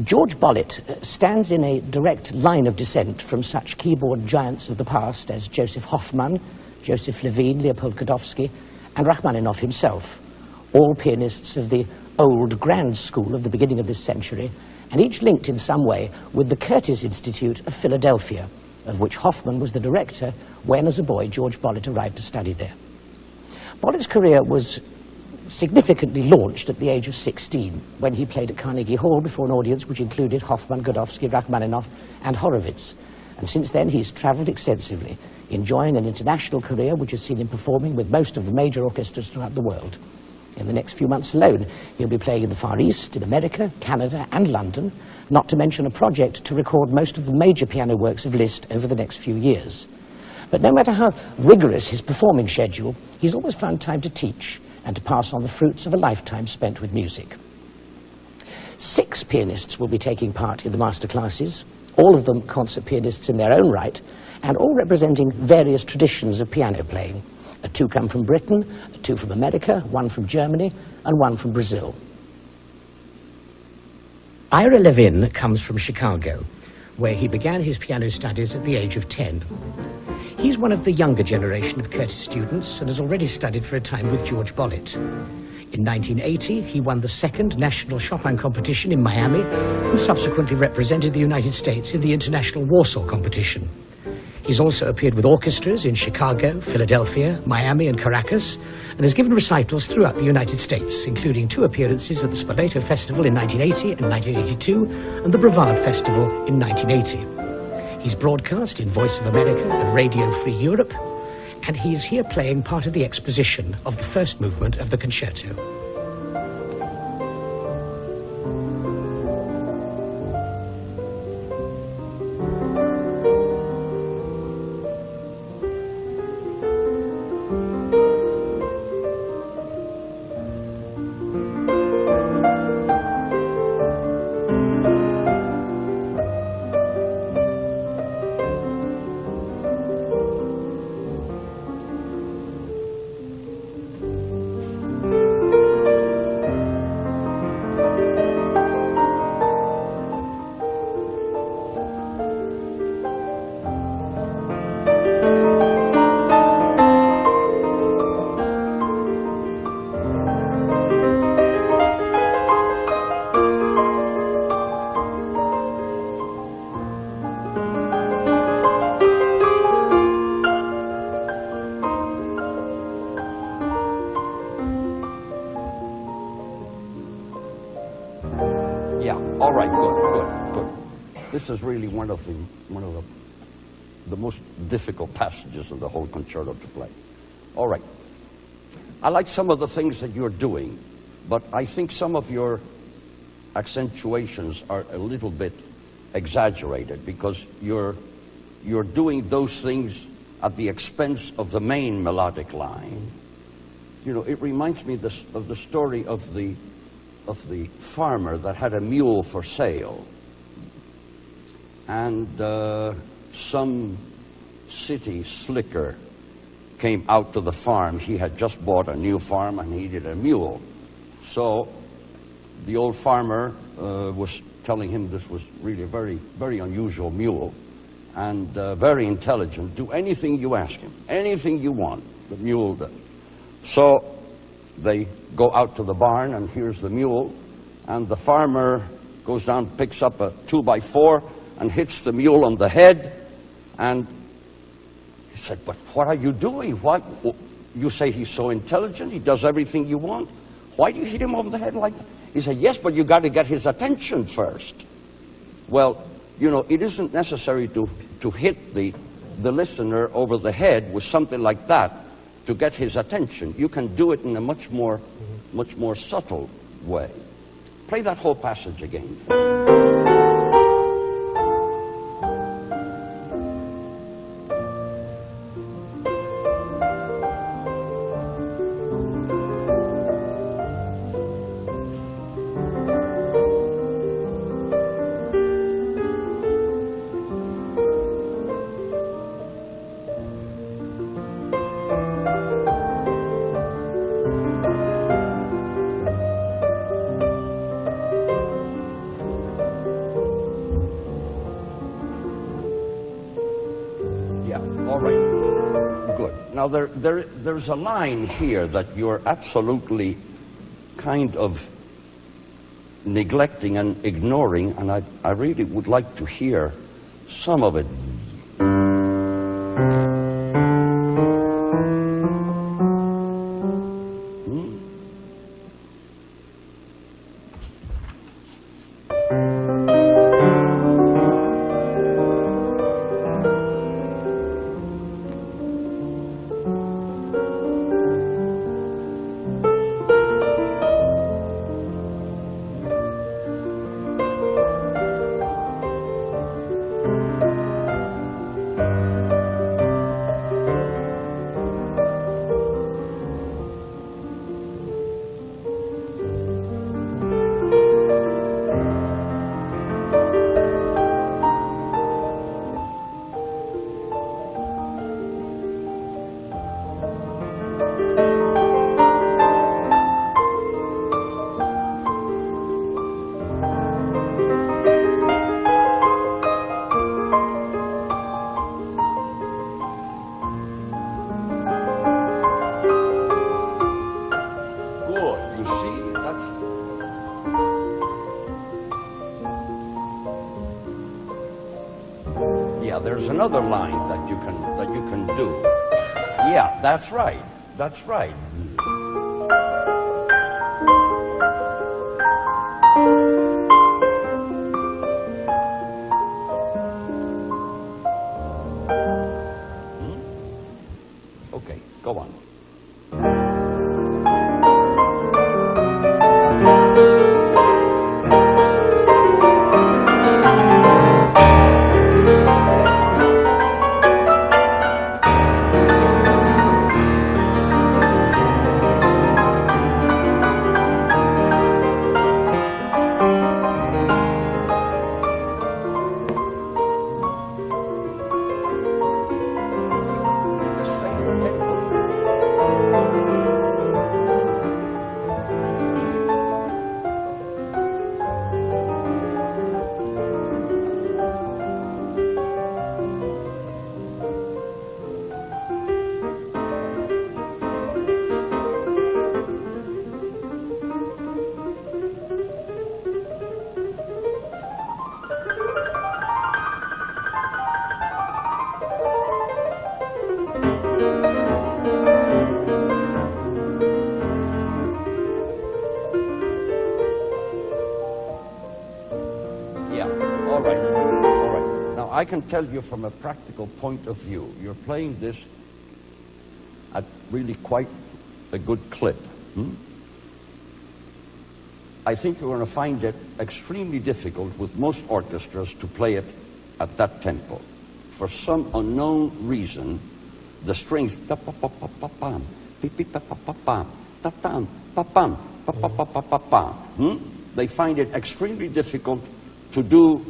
George Bollett stands in a direct line of descent from such keyboard giants of the past as Joseph Hoffman, Joseph Levine, Leopold Godowsky, and Rachmaninoff himself, all pianists of the old grand school of the beginning of this century, and each linked in some way with the Curtis Institute of Philadelphia, of which Hoffman was the director when, as a boy, George Bollett arrived to study there. Bollett's career was significantly launched at the age of 16, when he played at Carnegie Hall before an audience which included Hoffman, Godowsky, Rachmaninoff, and Horowitz. And since then, he's traveled extensively, enjoying an international career which has seen him performing with most of the major orchestras throughout the world. In the next few months alone, he'll be playing in the Far East, in America, Canada, and London, not to mention a project to record most of the major piano works of Liszt over the next few years. But no matter how rigorous his performing schedule, he's always found time to teach and to pass on the fruits of a lifetime spent with music. 6 pianists will be taking part in the masterclasses, all of them concert pianists in their own right, and all representing various traditions of piano playing. 2 come from Britain, 2 from America, 1 from Germany, and 1 from Brazil. Ira Levin comes from Chicago, where he began his piano studies at the age of 10. He's one of the younger generation of Curtis students and has already studied for a time with George Bollett. In 1980, he won the 2nd National Chopin competition in Miami and subsequently represented the United States in the International Warsaw competition. He's also appeared with orchestras in Chicago, Philadelphia, Miami, and Caracas, and has given recitals throughout the United States, including 2 appearances at the Spoleto Festival in 1980 and 1982, and the Brevard Festival in 1980. He's broadcast in Voice of America and Radio Free Europe, and he's here playing part of the exposition of the first movement of the concerto. All right, good. This is really one of the most difficult passages of the whole concerto to play. All right. I like some of the things that you're doing, but I think some of your accentuations are a little bit exaggerated because you're doing those things at the expense of the main melodic line. You know, it reminds me of the story of the farmer that had a mule for sale, and some city slicker came out to the farm. He had just bought a new farm and needed a mule. So the old farmer was telling him this was really a very, very unusual mule and very intelligent. Do anything you ask him, anything you want, the mule does. So they go out to the barn, and here's the mule, and the farmer goes down, picks up a 2x4 and hits the mule on the head, and he said, "But what are you doing? What? You say he's so intelligent, he does everything you want. Why do you hit him on the head like that?" He said, "Yes, but you got to get his attention first." Well, you know, it isn't necessary to hit the listener over the head with something like that to get his attention. You can do it in a much more subtle way. Play that whole passage again for me. Good. Now, there's a line here that you're absolutely kind of neglecting and ignoring, and I really would like to hear some of it. There's another line that you can do. Yeah, that's right. That's right. Okay, go on. I can tell you from a practical point of view, you're playing this at really quite a good clip. I think you're going to find it extremely difficult with most orchestras to play it at that tempo. For some unknown reason, the strings they find it extremely difficult to do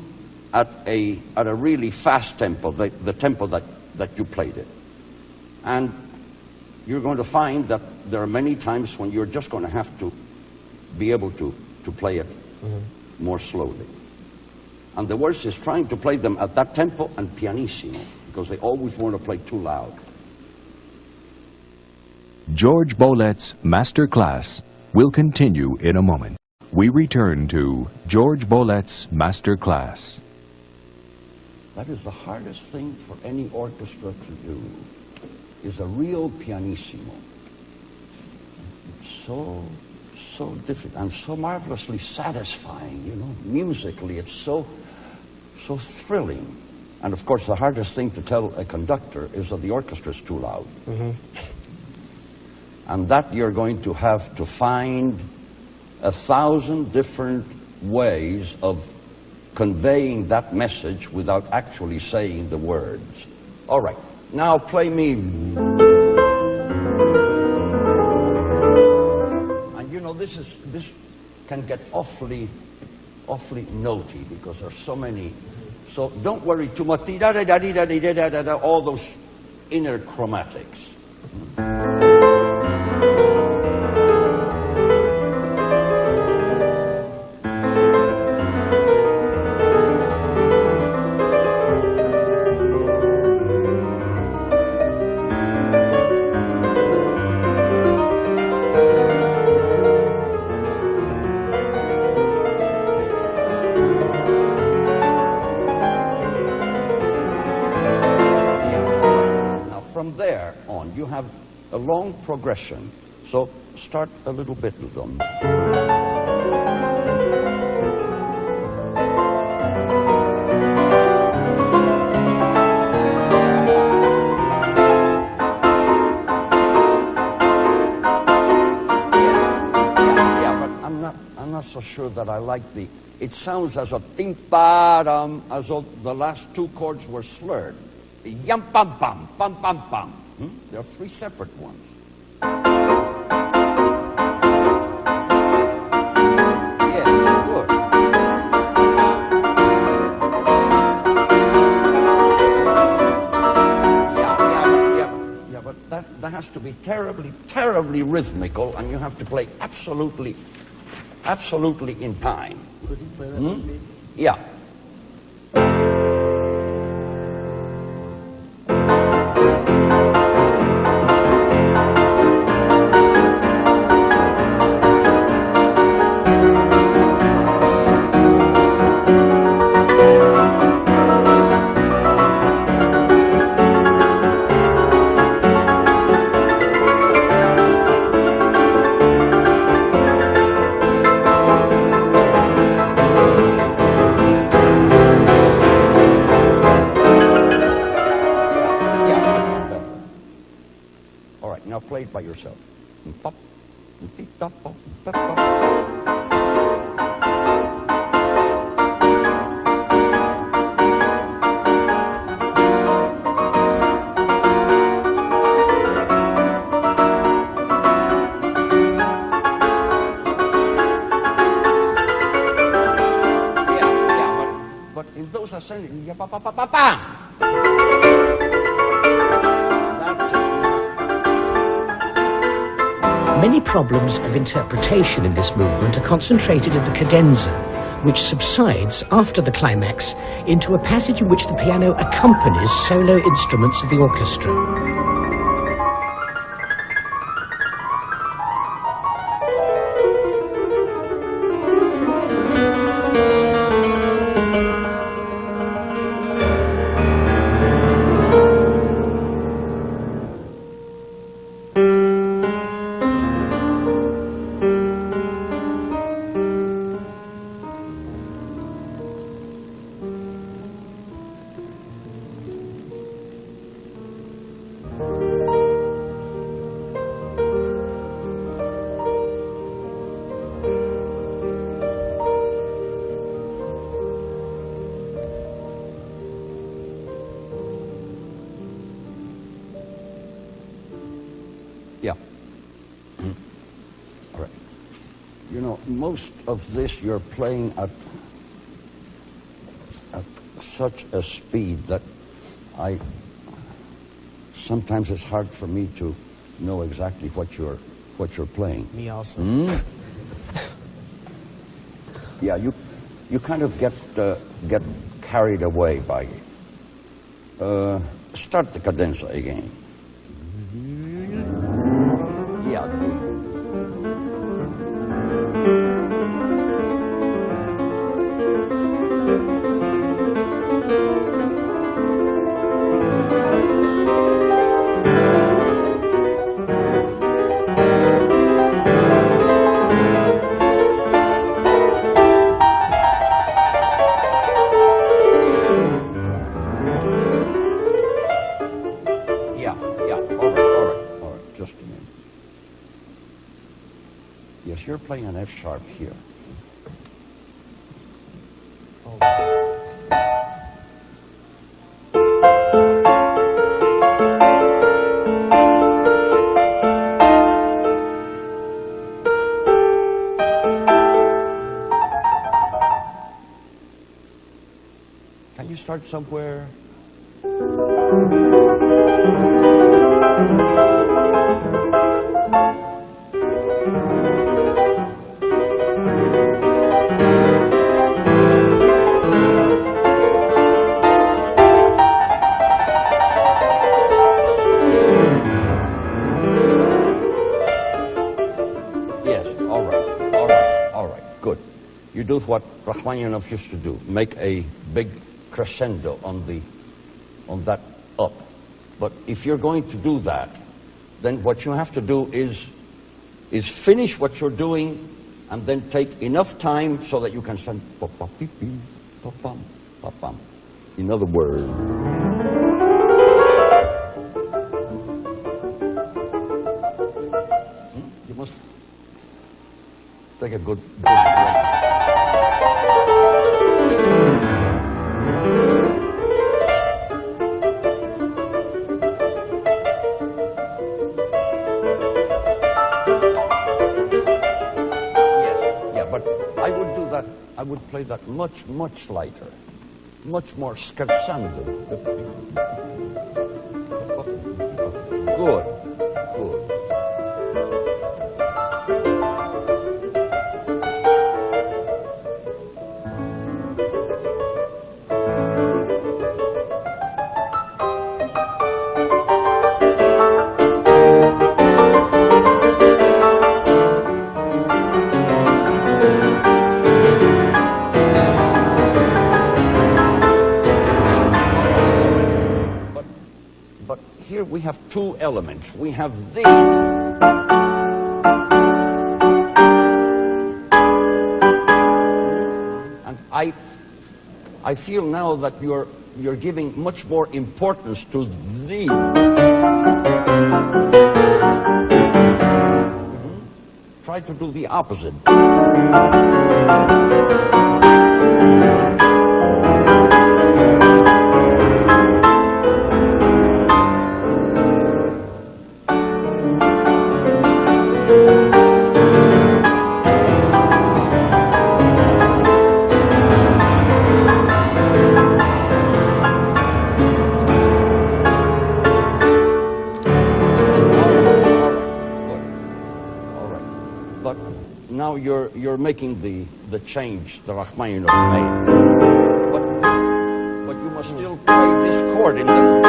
at a really fast tempo, the tempo that you played it. And you're going to find that there are many times when you're just going to have to be able to play it more slowly. And the worst is trying to play them at that tempo and pianissimo, because they always want to play too loud. George Bollet's Master Class will continue in a moment. We return to George Bollet's Master Class. That is the hardest thing for any orchestra to do, is a real pianissimo. It's so difficult and so marvelously satisfying, you know. Musically, it's so thrilling. And of course, the hardest thing to tell a conductor is that the orchestra is too loud. And that you're going to have to find 1,000 different ways of conveying that message without actually saying the words. All right, now play me. And you know, this can get awfully notey because there's so many. So don't worry too much. All those inner chromatics. a long progression. So start a little bit with them. I'm not so sure that I like the. It sounds as a tim-pa-dum, as though the last two chords were slurred. Yum-pam-pam, pam-pam-pam. There are three separate ones. Yes, good. Yeah, but that has to be terribly, terribly rhythmical, and you have to play absolutely in time. Could you play that with me? Yeah. Now play it by yourself. Pop, pop, pop, pop, pop. But in those ascending, that's it. Many problems of interpretation in this movement are concentrated in the cadenza, which subsides after the climax into a passage in which the piano accompanies solo instruments of the orchestra. Yeah. All right. You know, most of this you're playing at such a speed that sometimes it's hard for me to know exactly what you're playing. Me also. Yeah, you kind of get carried away by start the cadenza again. Yeah, good. All right, just a minute. Yes, you're playing an F sharp here. Can you start somewhere? Yes, all right, good. You do what Rachmaninoff used to do, make a big crescendo on that up. But if you're going to do that, then what you have to do is finish what you're doing and then take enough time so that you can stand pa-pa-pee-pee, pa-pam, pa-pam. In other words, you must take a good breath. I would play that much, much lighter, much more scherzando. Good, good. We have two elements. We have this. And I feel now that you're giving much more importance to the. Try to do the opposite. Now you're making the change the Rachmaninoff made, but you must still play this chord in the.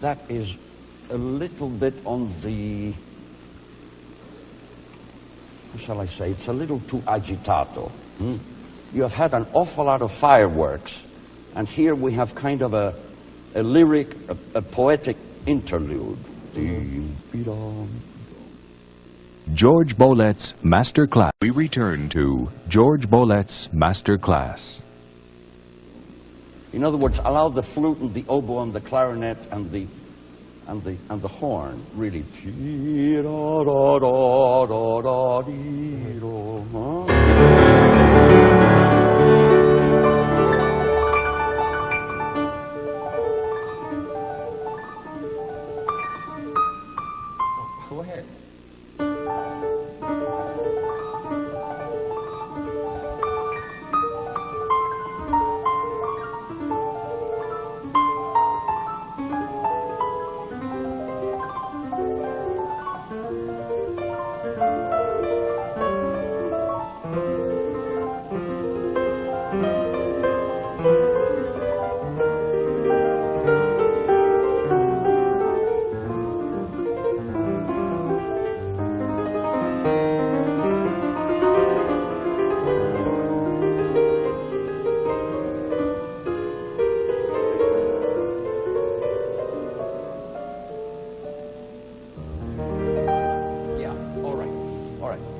That is a little bit on the, how shall I say, it's a little too agitato. You have had an awful lot of fireworks, and here we have kind of a lyric, a poetic interlude. George Bolet's Master Class. We return to George Bolet's Master Class. In other words, allow the flute and the oboe and the clarinet and the horn really. Go ahead.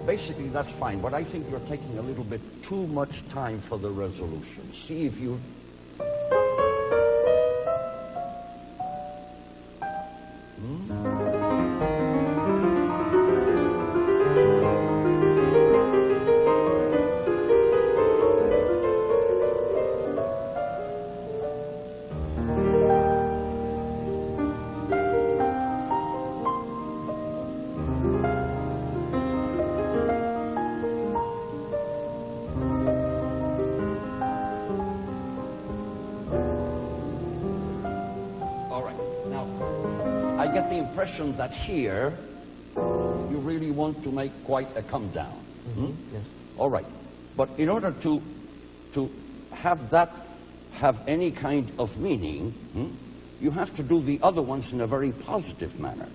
Basically, that's fine, but I think you're taking a little bit too much time for the resolution. See if you... I get the impression that here you really want to make quite a come down. Yes. All right. But in order to have that have any kind of meaning, you have to do the other ones in a very positive manner.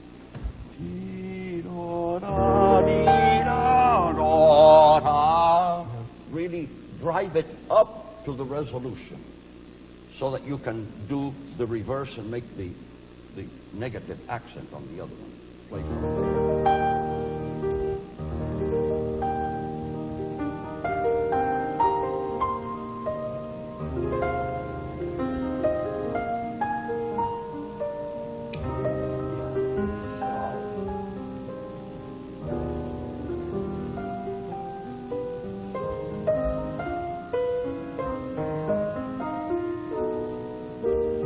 Really drive it up to the resolution so that you can do the reverse and make the negative accent on the other one. Play from there.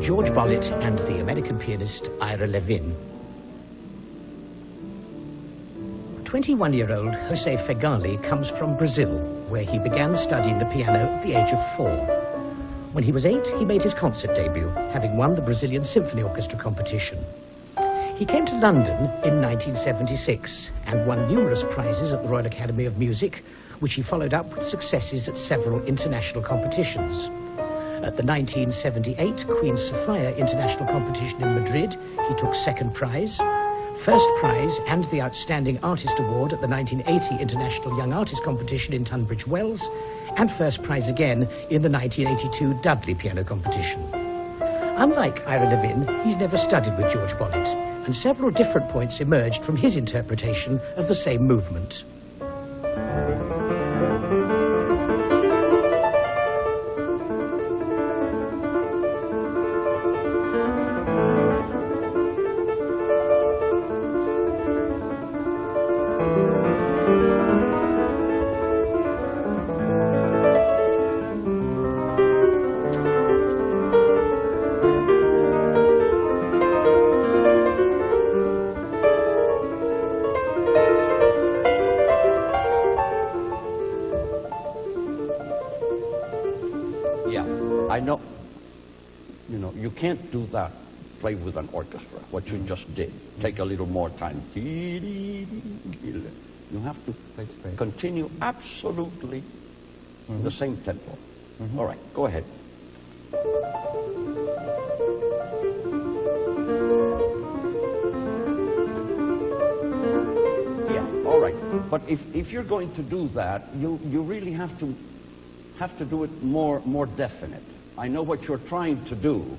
George Bollett and the American pianist Ira Levin. 21-year-old Jose Fegali comes from Brazil, where he began studying the piano at the age of 4. When he was 8, he made his concert debut, having won the Brazilian Symphony Orchestra competition. He came to London in 1976 and won numerous prizes at the Royal Academy of Music, which he followed up with successes at several international competitions. At the 1978 Queen Sofia International Competition in Madrid, he took 2nd prize, 1st prize and the Outstanding Artist Award at the 1980 International Young Artist Competition in Tunbridge Wells, and 1st prize again in the 1982 Dudley Piano Competition. Unlike Ira Levin, he's never studied with George Bollett, and several different points emerged from his interpretation of the same movement. I know, you can't do that, play with an orchestra, what you just did. Take a little more time. You have to continue absolutely the same tempo. All right, go ahead. Yeah, all right. But if you're going to do that, you really have to do it more definite. I know what you're trying to do,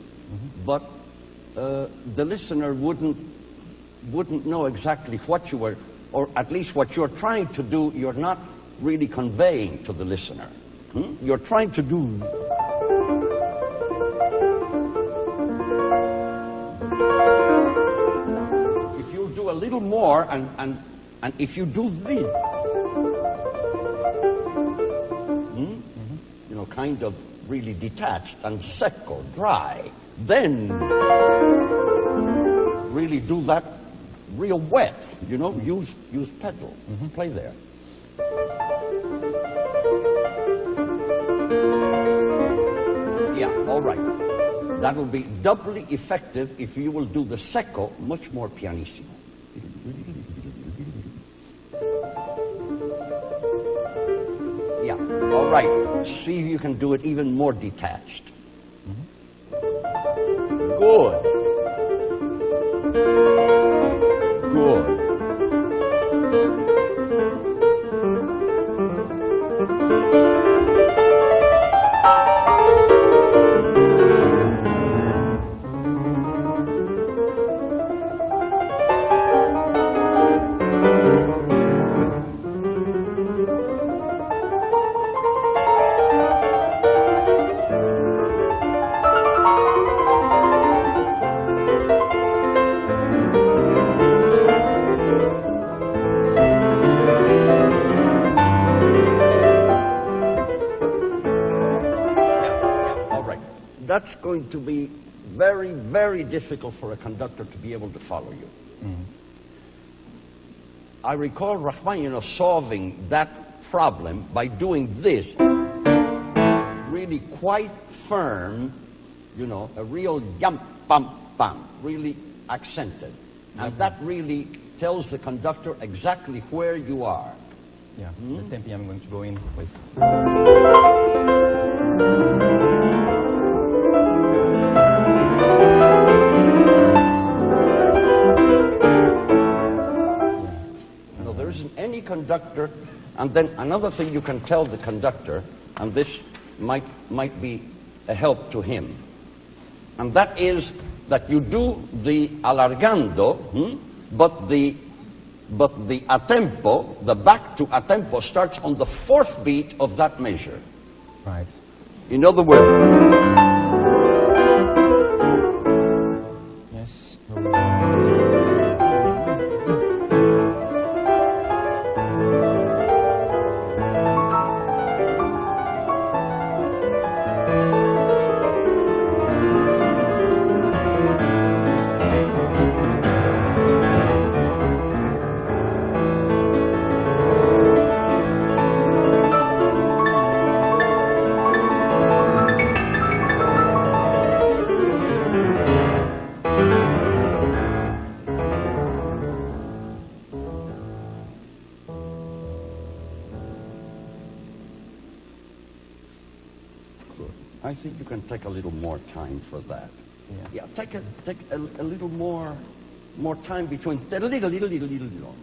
but the listener wouldn't know exactly what you were, or at least what you're trying to do, you're not really conveying to the listener. You're trying to do... If you do a little more, and if you do this, kind of really detached and secco, dry, then really do that real wet, use pedal. Play there. Yeah, all right. That'll be doubly effective if you will do the secco much more pianissimo. Yeah, all right. See if you can do it even more detached. Good. Good. That's going to be very, very difficult for a conductor to be able to follow you. I recall Rachmaninoff solving that problem by doing this, really quite firm, a real yum, bum, bum, really accented. And that really tells the conductor exactly where you are. Yeah, the tempi I'm going to go in with. No, there isn't any conductor. And then another thing you can tell the conductor, and this might be a help to him, and that is that you do the alargando, but the a tempo, the back to a tempo, starts on the fourth beat of that measure. Right. In other words, Yes. I think you can take a little more time for that. Yeah. Take a little more time between little long.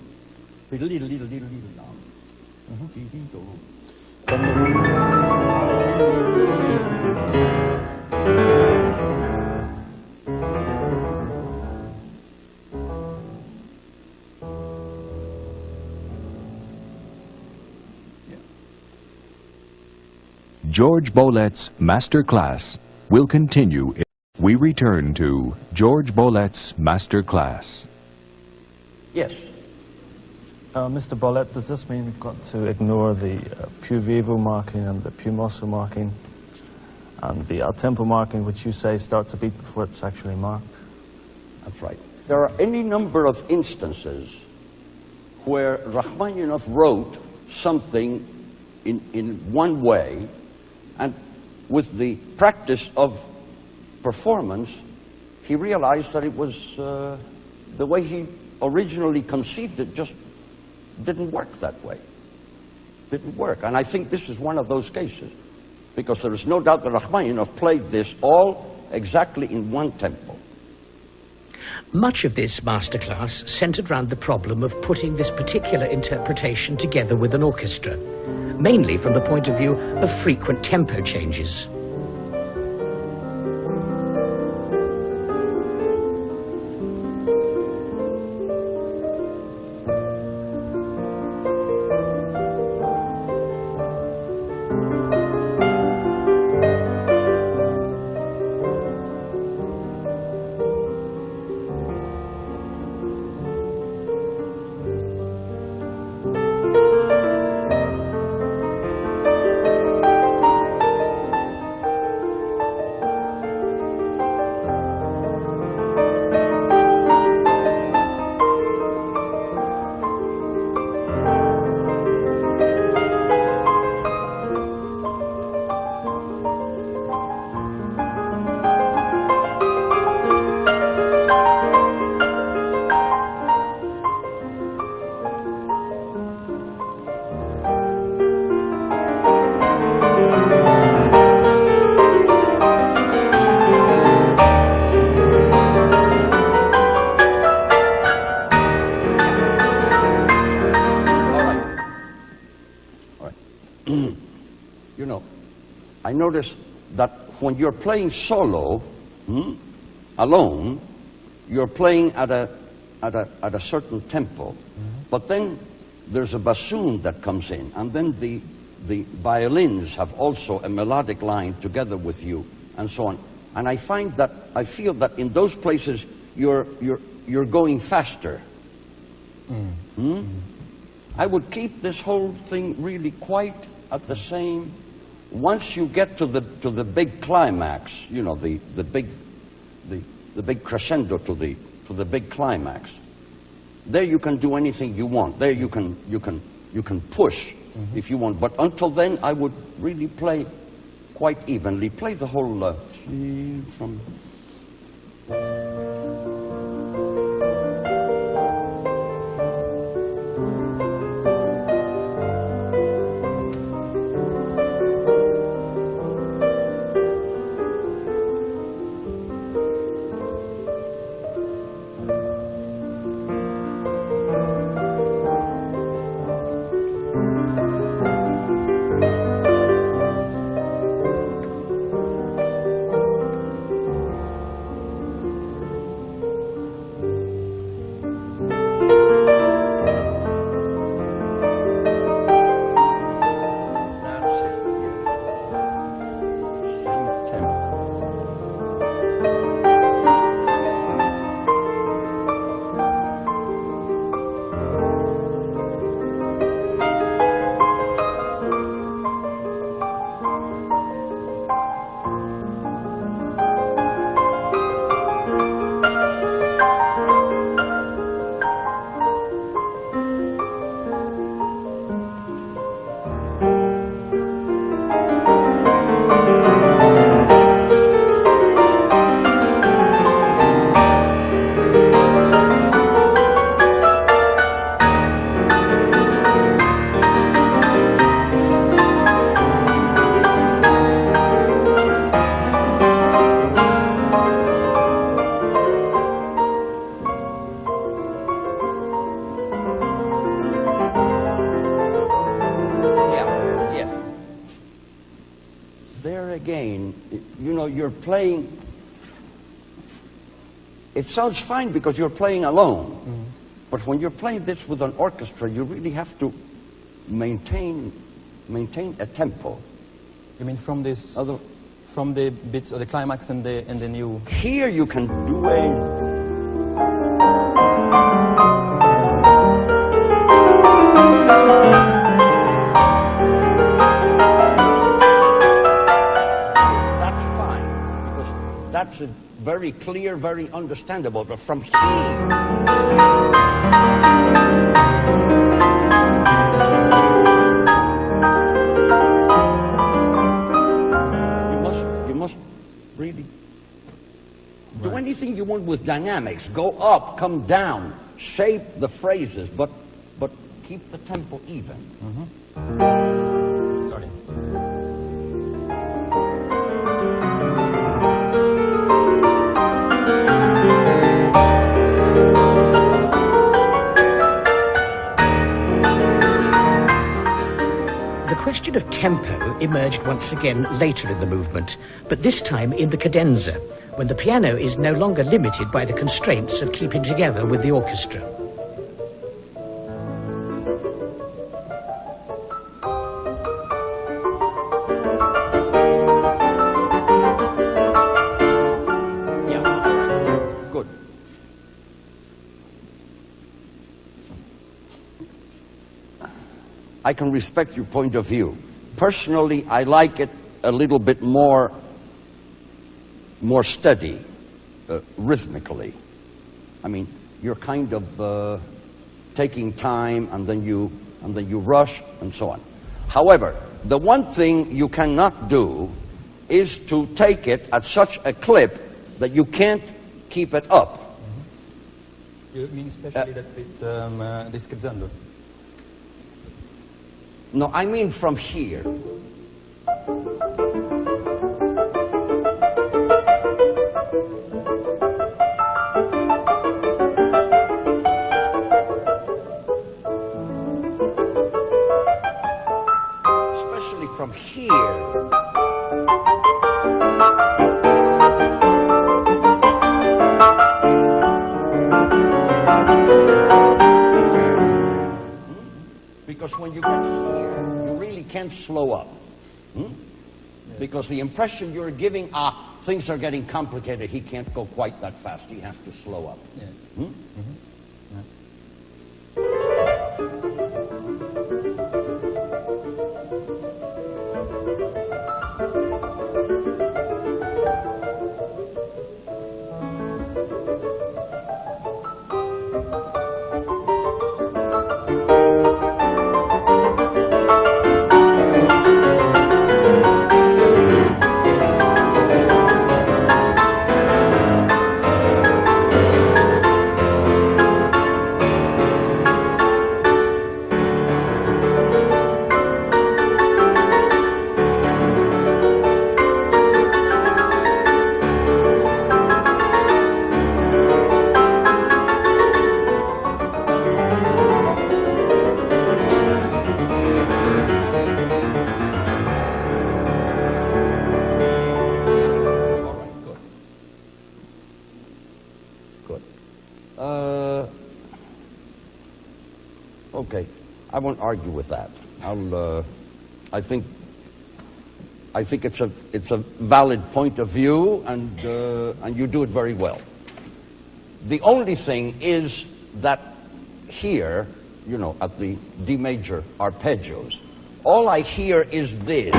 George Bolet's Master Class will continue. We return to George Bolet's Master Class. Yes. Mr. Bolet, does this mean we've got to ignore the più vivo marking and the più mosso marking and the al tempo marking, which you say starts a beat before it's actually marked? That's right. There are any number of instances where Rachmaninoff wrote something in one way, and with the practice of performance, he realized that it was the way he originally conceived it just didn't work that way. Didn't work. And I think this is one of those cases, because there is no doubt that Rachmaninoff played this all exactly in one tempo. Much of this masterclass centered around the problem of putting this particular interpretation together with an orchestra, mainly from the point of view of frequent tempo changes. You know, I notice that when you're playing solo, alone, you're playing at a certain tempo. But then there's a bassoon that comes in, and then the violins have also a melodic line together with you, and so on. And I feel that in those places you're going faster. I would keep this whole thing really quite at the same. Once you get to the big climax, you know, the big crescendo to the big climax, there you can do anything you want. There you can push if you want. But until then, I would really play quite evenly. Play the whole from. you know, you're playing. It sounds fine because you're playing alone. But when you're playing this with an orchestra, you really have to maintain a tempo. You mean from this, from the bits or the climax and the new? Here you can do a. That's fine because that's a very clear, very understandable. But from here. Really do anything you want with dynamics. Go up, come down, shape the phrases, but keep the tempo even. Sorry. The question of tempo emerged once again later in the movement, but this time in the cadenza, when the piano is no longer limited by the constraints of keeping together with the orchestra. Yeah, good. I can respect your point of view. Personally, I like it a little bit more steady, rhythmically. I mean, you're kind of taking time, and then you rush, and so on. However, the one thing you cannot do is to take it at such a clip that you can't keep it up. You mean especially that bit, the scherzando? No, I mean from here. Especially from here. Because when you get here, you really can't slow up. Because the impression you're giving, things are getting complicated. He can't go quite that fast. He has to slow up. Yeah. Okay, I won't argue with that. I think it's a valid point of view, and you do it very well. The only thing is that here, you know, at the D major arpeggios, all I hear is this.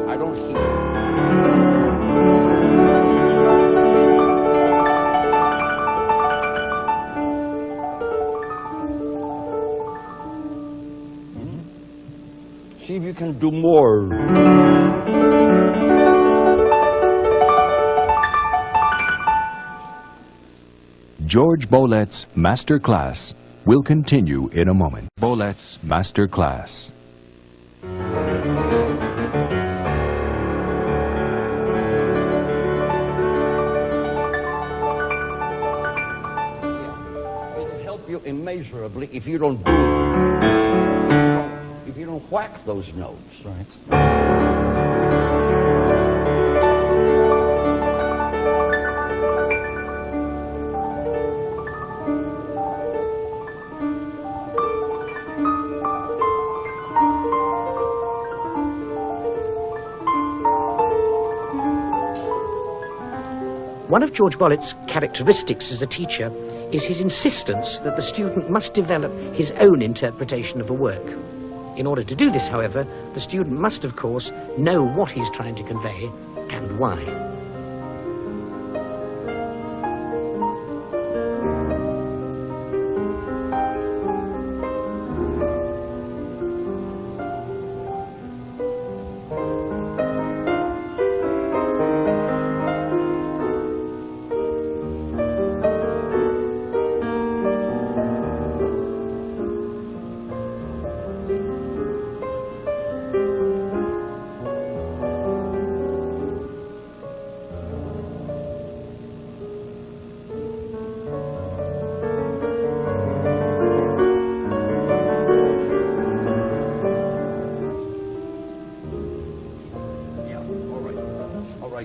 I don't hear it. See if you can do more. George Bolet's Master Class will continue in a moment. Bolet's Master Class. It'll help you immeasurably if you don't do it. whack those notes. Right. One of George Bollett's characteristics as a teacher is his insistence that the student must develop his own interpretation of a work. In order to do this, however, the student must, of course, know what he's trying to convey and why.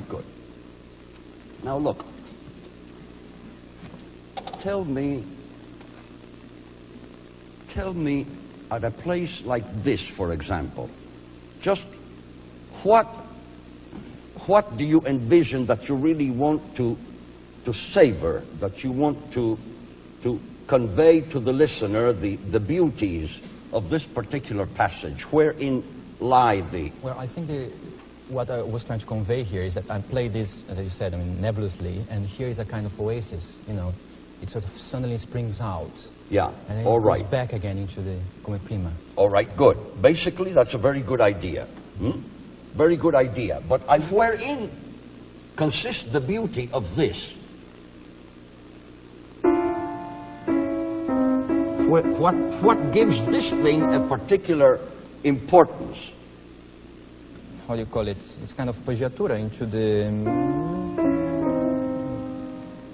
Good. Now look, tell me at a place like this, for example, just what do you envision that you really want to savor, that you want to convey to the listener the beauties of this particular passage? Wherein lie the... Well, I think what I was trying to convey here is that I play this, as you said, I mean, nebulously, and here is a kind of oasis, you know. It sort of suddenly springs out. Yeah, and then all it goes right. back again into the come prima. All right, good. Basically, that's a very good idea. Very good idea. But wherein consists the beauty of this? What gives this thing a particular importance? How do you call it? It's kind of poggiatura into the...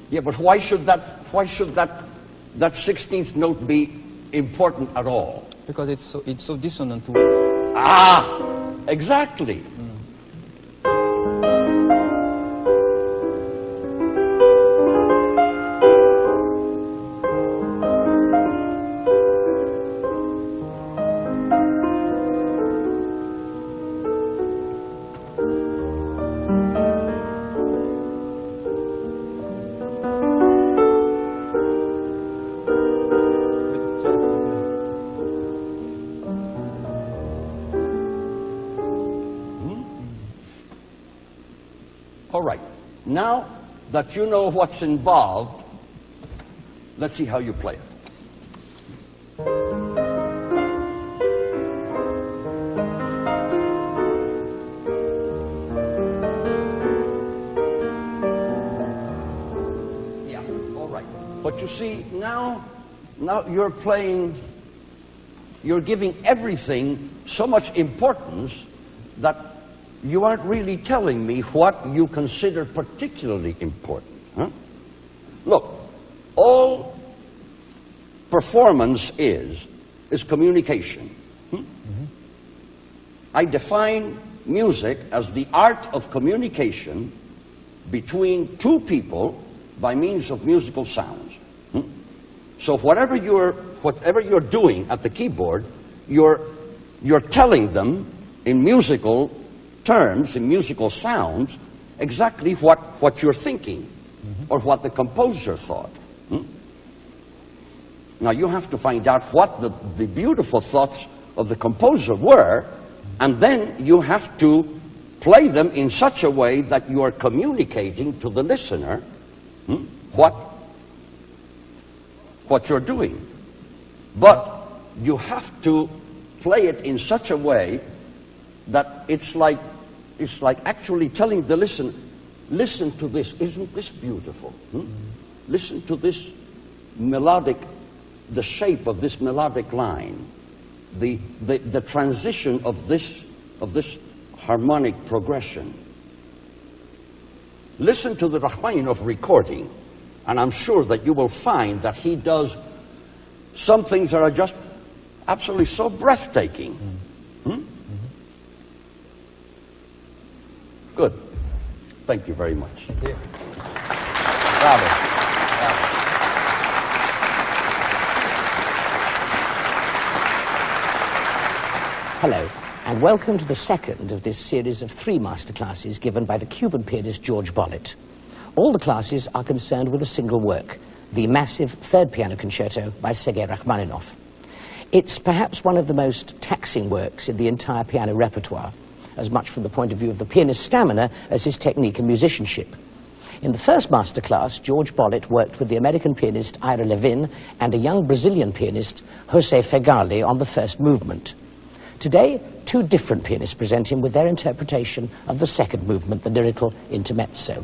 Yeah, but why should that 16th note be important at all? Because it's so dissonant to... Ah, exactly. All right. Now that you know what's involved, let's see how you play it. Yeah, all right. But you see, now you're playing, you're giving everything so much importance that you aren't really telling me what you consider particularly important. Huh? Look, all performance is communication. I define music as the art of communication between two people by means of musical sounds. So whatever you're doing at the keyboard, you're telling them in musical terms, in musical sounds, exactly what you're thinking or what the composer thought. Now you have to find out what the beautiful thoughts of the composer were, and then you have to play them in such a way that you are communicating to the listener what you're doing. But you have to play it in such a way that it's like actually telling the listener, listen to this, isn't this beautiful? Listen to this melodic, the shape of this melodic line, the transition of this harmonic progression. Listen to the Rachmaninoff recording, and I'm sure that you will find that he does some things that are just absolutely so breathtaking. Good. Thank you very much. Thank you. Bravo. Bravo. Hello, and welcome to the second of this series of 3 masterclasses given by the Cuban pianist George Bolet. All the classes are concerned with a single work, the massive Third Piano Concerto by Sergei Rachmaninoff. It's perhaps one of the most taxing works in the entire piano repertoire, as much from the point of view of the pianist's stamina as his technique and musicianship. In the first masterclass, George Bolet worked with the American pianist Ira Levin and a young Brazilian pianist, José Fegali, on the first movement. Today, 2 different pianists present him with their interpretation of the second movement, the lyrical intermezzo.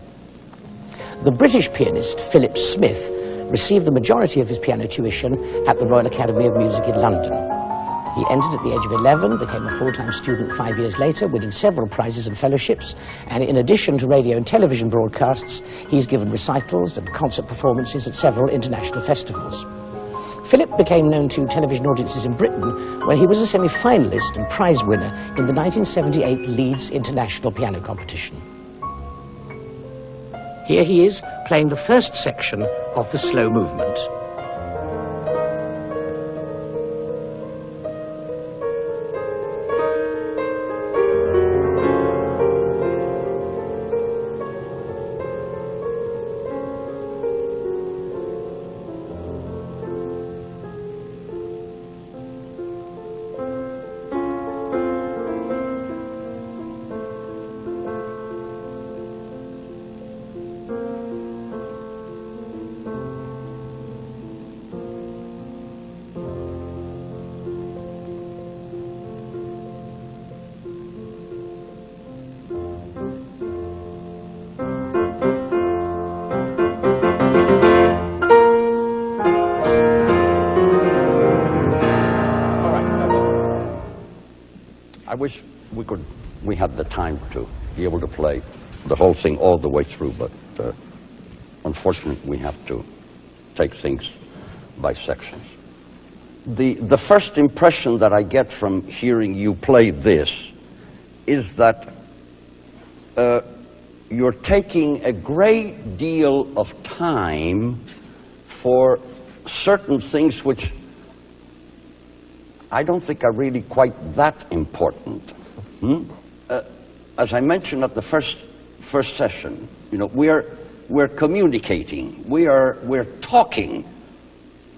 The British pianist Philip Smith received the majority of his piano tuition at the Royal Academy of Music in London. He entered at the age of 11, became a full-time student 5 years later, winning several prizes and fellowships, and in addition to radio and television broadcasts, he's given recitals and concert performances at several international festivals. Philip became known to television audiences in Britain when he was a semi-finalist and prize winner in the 1978 Leeds International Piano Competition. Here he is, playing the first section of the slow movement. I wish we had the time to be able to play the whole thing all the way through, but unfortunately we have to take things by sections. The first impression that I get from hearing you play this is that you're taking a great deal of time for certain things which I don't think are really quite that important. As I mentioned at the first session, you know, we're communicating, we're talking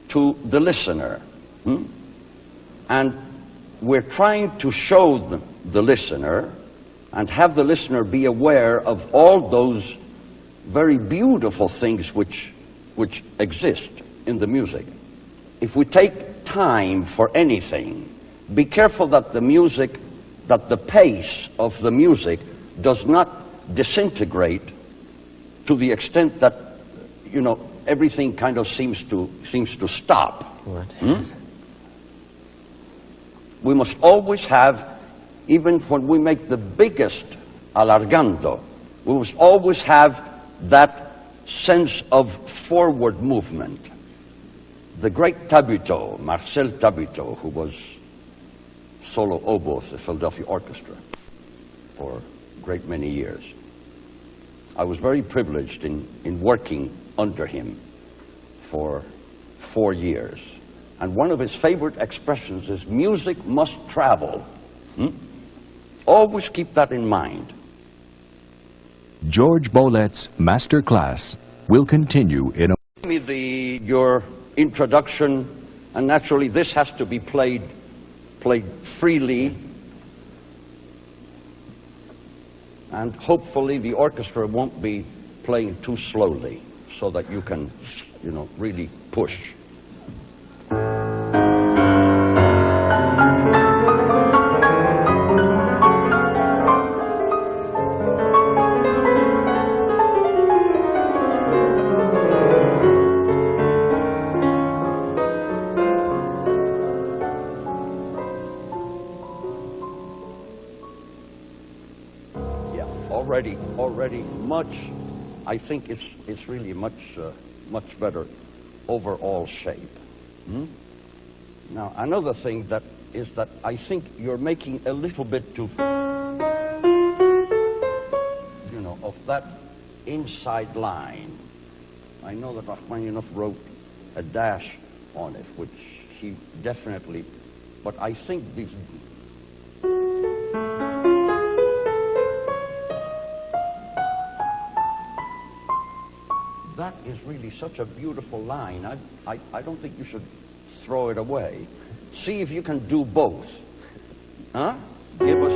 to the listener, and we're trying to show the listener and have the listener be aware of all those very beautiful things which exist in the music. If we take time for anything, be careful that the pace of the music does not disintegrate to the extent that, you know, everything kind of seems to stop. We must always have, even when we make the biggest alargando, we must always have that sense of forward movement. The great Tabuteau, Marcel Tabuteau, who was solo oboe of the Philadelphia Orchestra for a great many years, I was very privileged in working under him for 4 years. And one of his favorite expressions is, music must travel. Always keep that in mind. George Bolet's master class will continue in a... Give me your introduction, and naturally this has to be played freely, and hopefully the orchestra won't be playing too slowly so that you can, you know, really push. Already much, I think it's really much better overall shape. Now, another thing that is that I think you're making a little bit too, you know, of that inside line. I know that Rachmaninoff wrote a dash on it, which he definitely, but I think these, that is really such a beautiful line. I don't think you should throw it away. See if you can do both. Huh? Give us.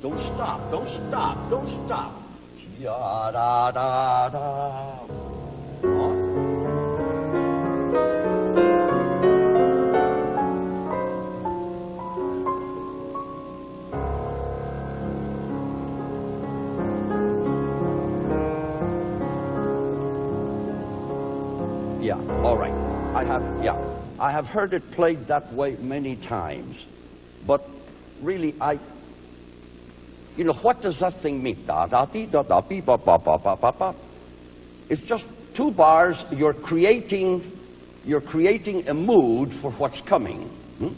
Don't stop, don't stop, don't stop. Ya da da da. Huh? Yeah, all right. I have heard it played that way many times. But really, you know, what does that thing mean? Da da dee da da bee ba ba ba ba ba ba. It's just two bars. You're creating a mood for what's coming. Hmm?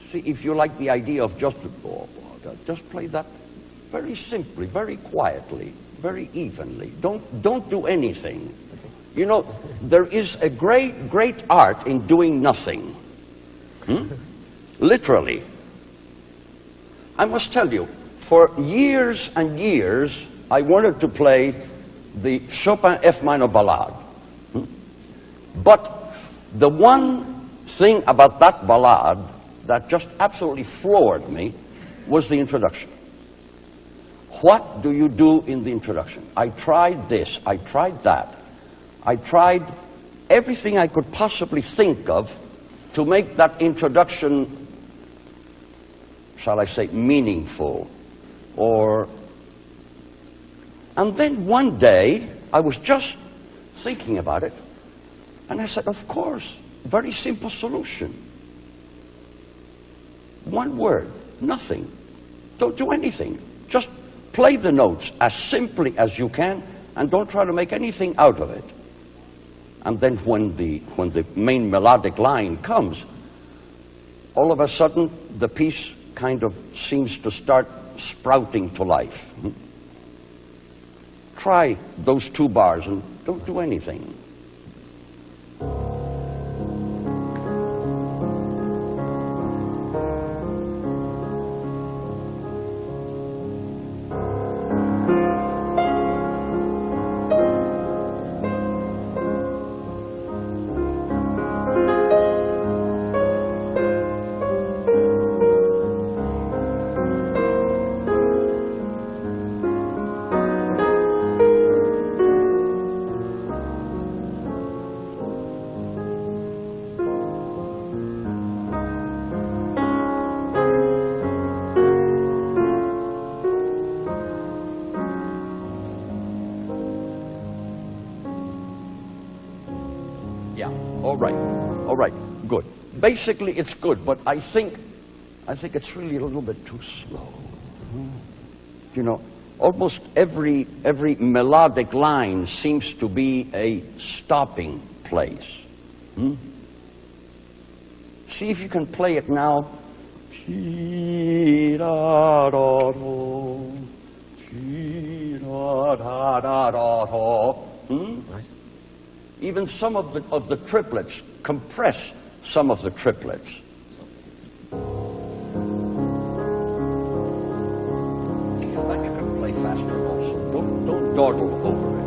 See, if you like the idea of just play that very simply, very quietly, very evenly. Don't do anything. You know, there is a great art in doing nothing. Hmm? Literally. I must tell you, for years and years, I wanted to play the Chopin F minor ballade. Hmm? But the one thing about that ballade that just absolutely floored me was the introduction. What do you do in the introduction? I tried this, I tried that. I tried everything I could possibly think of to make that introduction, shall I say, meaningful. And then one day, I was just thinking about it, and I said, of course, very simple solution. One word, nothing. Don't do anything. Just play the notes as simply as you can, and don't try to make anything out of it. And then when the main melodic line comes, all of a sudden the piece kind of seems to start sprouting to life. Try those two bars and don't do anything. All right, good. Basically, it's good, but I think it's really a little bit too slow. You know, almost every melodic line seems to be a stopping place. See if you can play it now. Even some of the triplets, compress some of the triplets. That you can play faster also. Don't dawdle over it.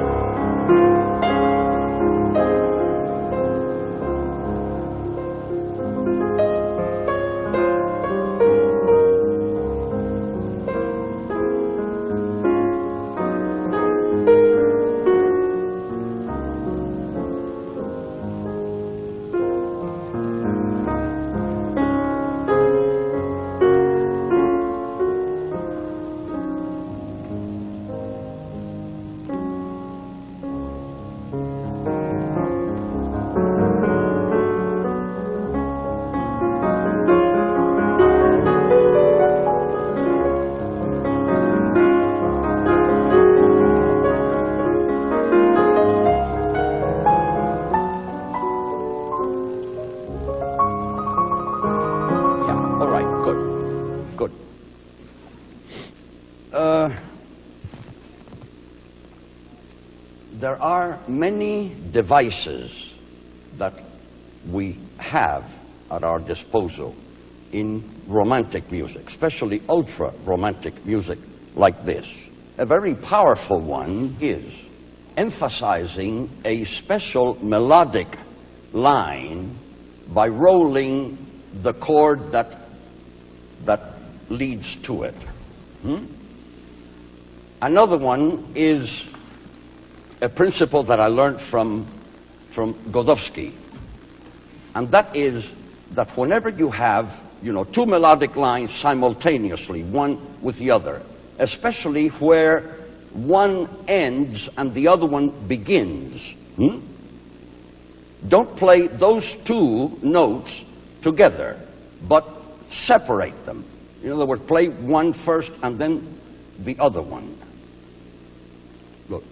Good. There are many devices that we have at our disposal in romantic music, especially ultra-romantic music like this. A very powerful one is emphasizing a special melodic line by rolling the chord that leads to it. Another one is a principle that I learned from Godowsky, and that is that whenever you have, two melodic lines simultaneously, one with the other, especially where one ends and the other one begins, don't play those two notes together, but separate them. In other words, play one first and then the other one. Look.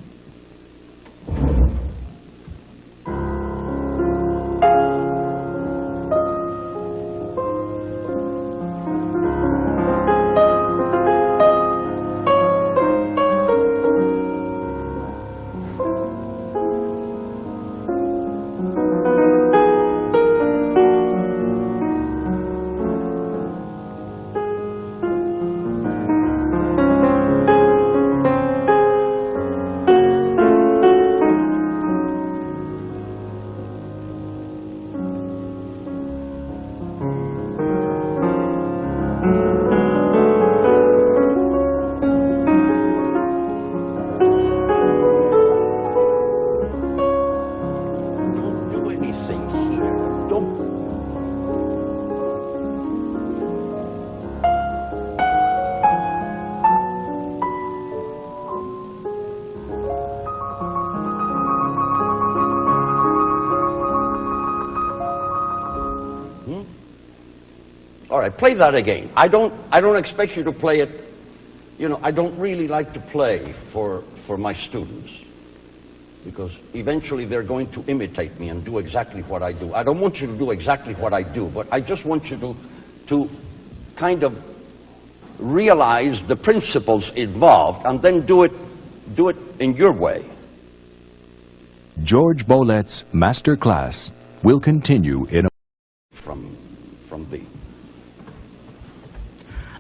All right, play that again. I don't expect you to play it. I don't really like to play for my students, because eventually they're going to imitate me and do exactly what I do. I don't want you to do exactly what I do, but I just want you to kind of realize the principles involved and then do it in your way. George Bolet's master class will continue in a from the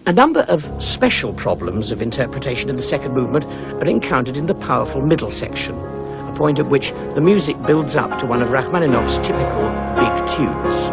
A number of special problems of interpretation in the second movement are encountered in the powerful middle section, a point at which the music builds up to one of Rachmaninoff's typical big tunes.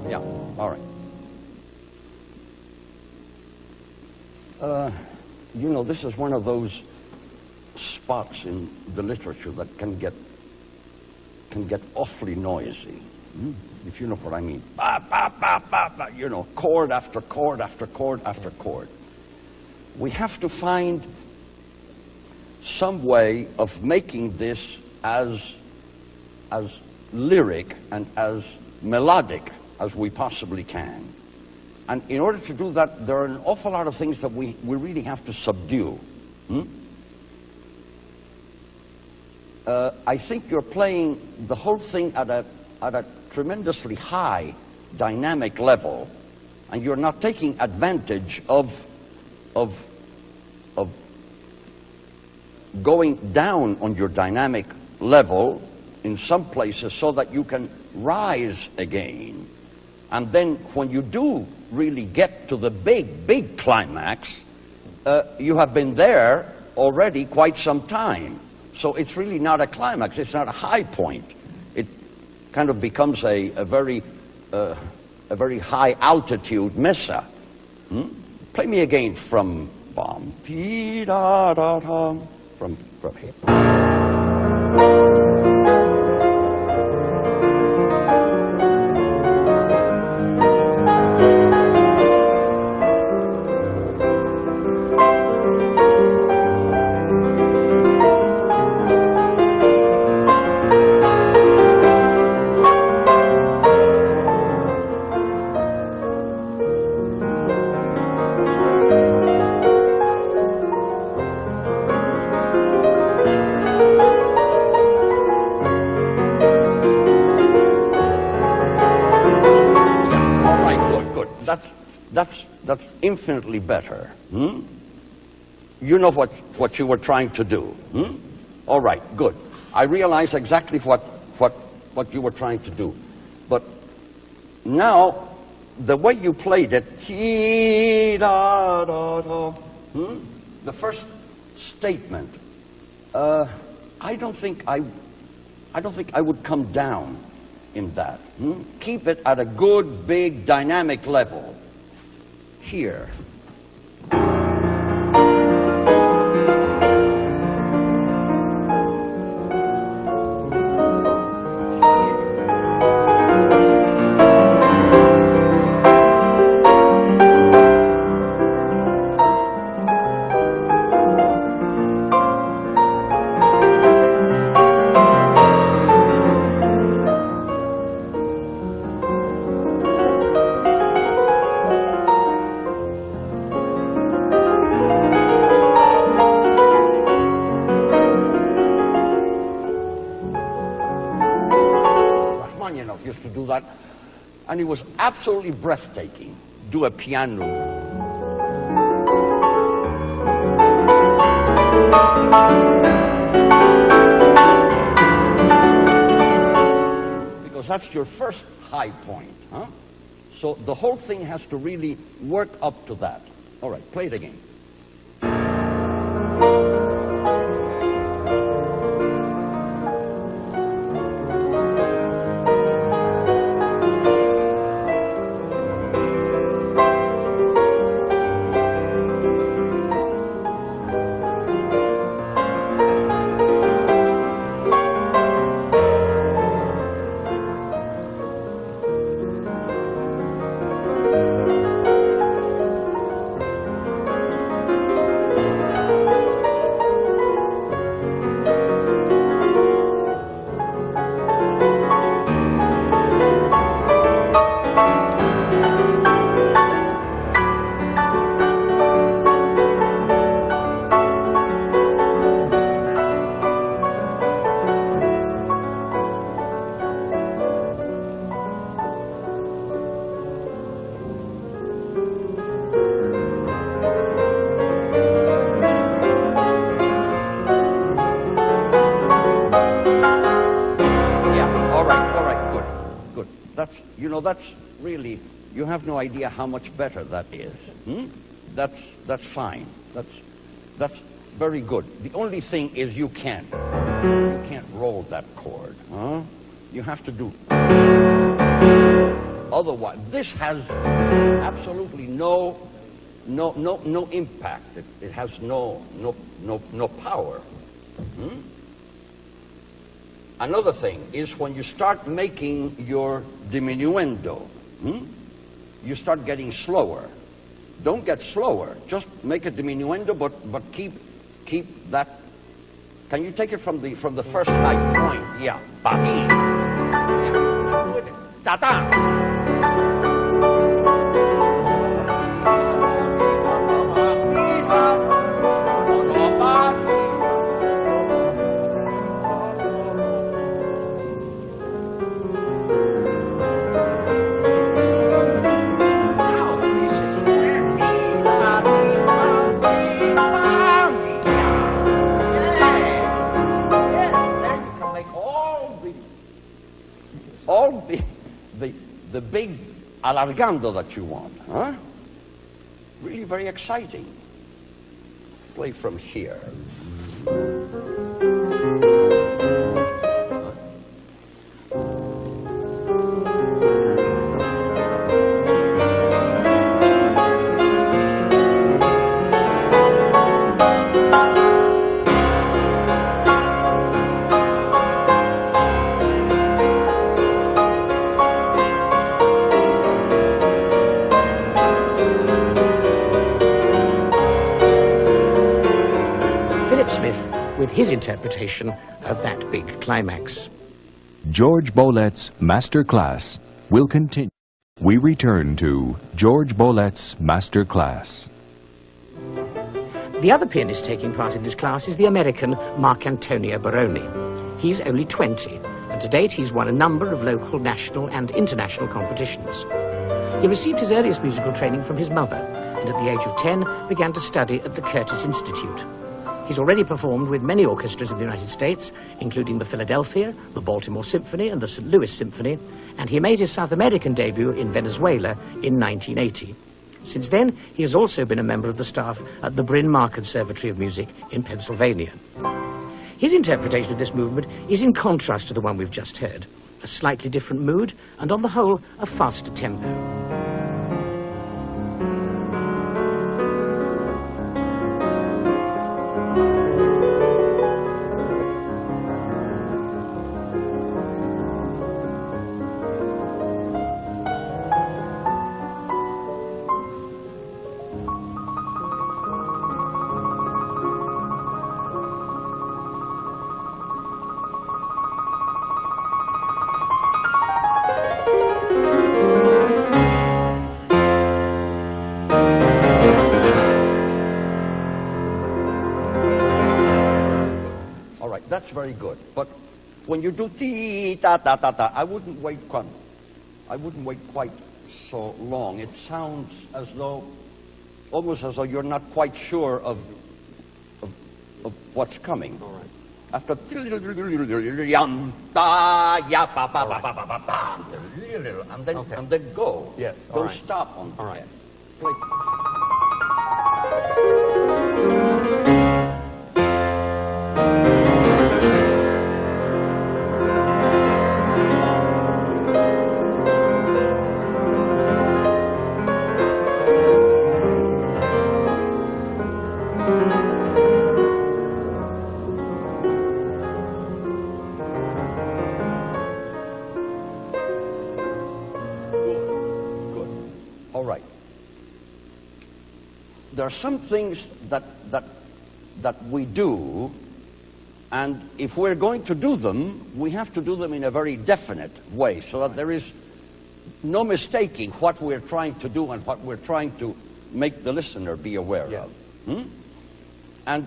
Yeah, all right. This is one of those spots in the literature that can get awfully noisy, if you know what I mean. Bah, bah, bah, bah, bah, chord after chord after chord after chord. We have to find some way of making this as lyric and as melodic as we possibly can. And in order to do that, there are an awful lot of things that we really have to subdue. I think you're playing the whole thing at a tremendously high dynamic level, and you're not taking advantage of going down on your dynamic level in some places so that you can rise again. And then when you do really get to the big climax, you have been there already quite some time. So it's really not a climax, it's not a high point. It kind of becomes a very high altitude mesa. Play me again from bom, dee da da da, from here. That's infinitely better. Hmm? You know what you were trying to do. Hmm? All right, good. I realize exactly what you were trying to do. But now, the way you played it, the first statement, I don't think I would come down in that. Hmm? Keep it at a good, big, dynamic level. Here. Used to do that, and it was absolutely breathtaking. Do a piano. Because that's your first high point, huh? So the whole thing has to really work up to that. All right, play it again. That's really, you have no idea how much better that is. Hmm? That's fine. That's very good. The only thing is you can't roll that chord. Huh? You have to do. Otherwise, this has absolutely no impact. It has no power. Hmm? Another thing is when you start making your diminuendo, you start getting slower. Don't get slower. Just make a diminuendo, but keep that. Can you take it from the first high point? Yeah. Ba-dee. Yeah. With it. Da-da. The big alargando that you want, huh? Really very exciting. Play from here. Smith with his interpretation of that big climax. George Bolet's Master Class will continue. We return to George Bolet's Master Class. The other pianist taking part in this class is the American Marc Antonio Baroni. He's only 20, and to date he's won a number of local, national and international competitions. He received his earliest musical training from his mother, and at the age of 10 began to study at the Curtis Institute. He's already performed with many orchestras in the United States, including the Philadelphia, the Baltimore Symphony and the St. Louis Symphony, and he made his South American debut in Venezuela in 1980. Since then, he has also been a member of the staff at the Bryn Mawr Conservatory of Music in Pennsylvania. His interpretation of this movement is in contrast to the one we've just heard, a slightly different mood, and on the whole, a faster tempo. That's very good. But when you do ti ta ta ta ta, I wouldn't wait quite so long. It sounds as though, almost as though you're not quite sure of what's coming. All right. After yam ta ya pa pa pa pa pa pa pa, and then go. Yes. Don't stop on. All right. Play. There are some things that we do, and if we're going to do them, we have to do them in a very definite way, so that there is no mistaking what we're trying to do and what we're trying to make the listener be aware of. And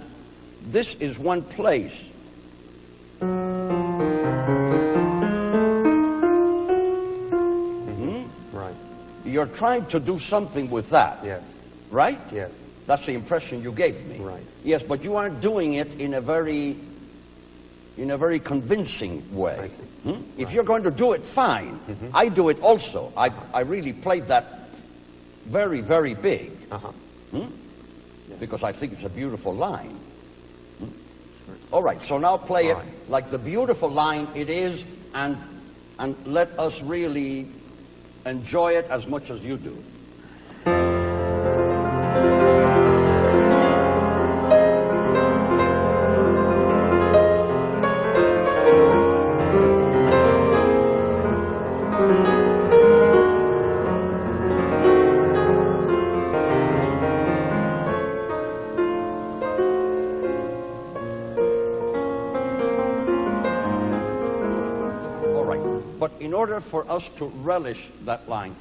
this is one place. Right. You're trying to do something with that. Yes. Right? Yes. That's the impression you gave me. Right. Yes, but you aren't doing it in a very convincing way. I see. If you're going to do it, fine. I do it also. I really played that very, very big. Because I think it's a beautiful line. All right, so now play it like the beautiful line it is, and let us really enjoy it as much as you do. But in order for us to relish that line,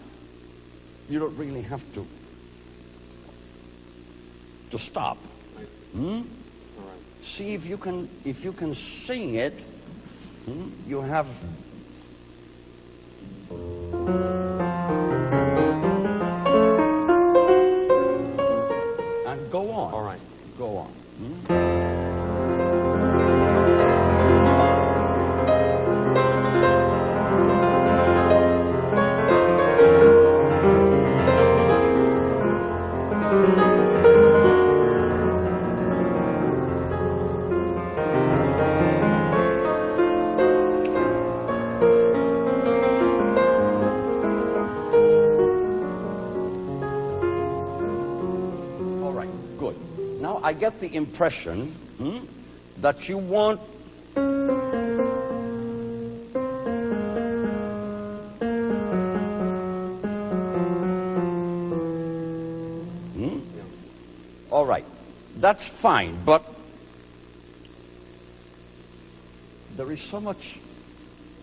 you don't really have to stop. See if you can sing it. You have and go on. All right. Go on. I get the impression that you want all right, that's fine, but there is so much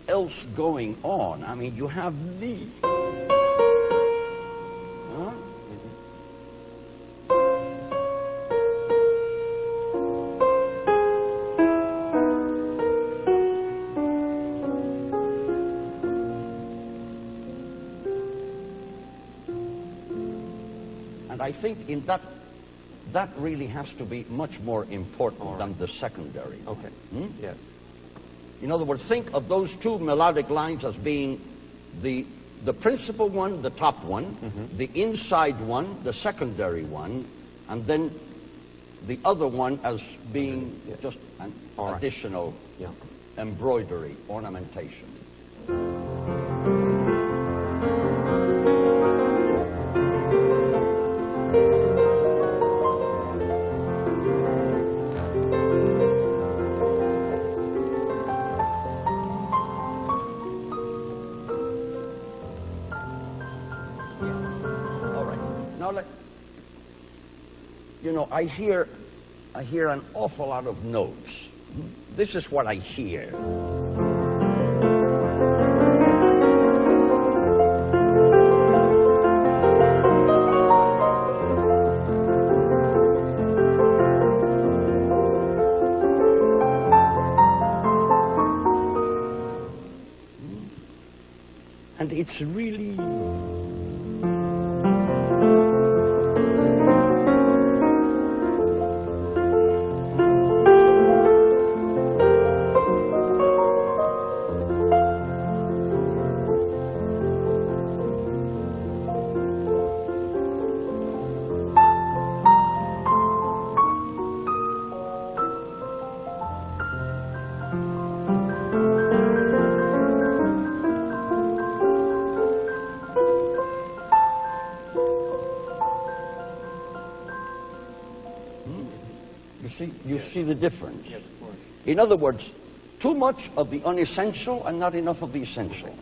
else going on. I mean, you have the... Huh? And I think in that really has to be much more important than the secondary. Okay. Yes. In other words, think of those two melodic lines as being the principal one, the top one, the inside one, the secondary one, and then the other one as being just an additional embroidery, ornamentation. You know, I hear an awful lot of notes. This is what I hear. And it's really... You see the difference? Yes, of course. In other words, too much of the unessential and not enough of the essential.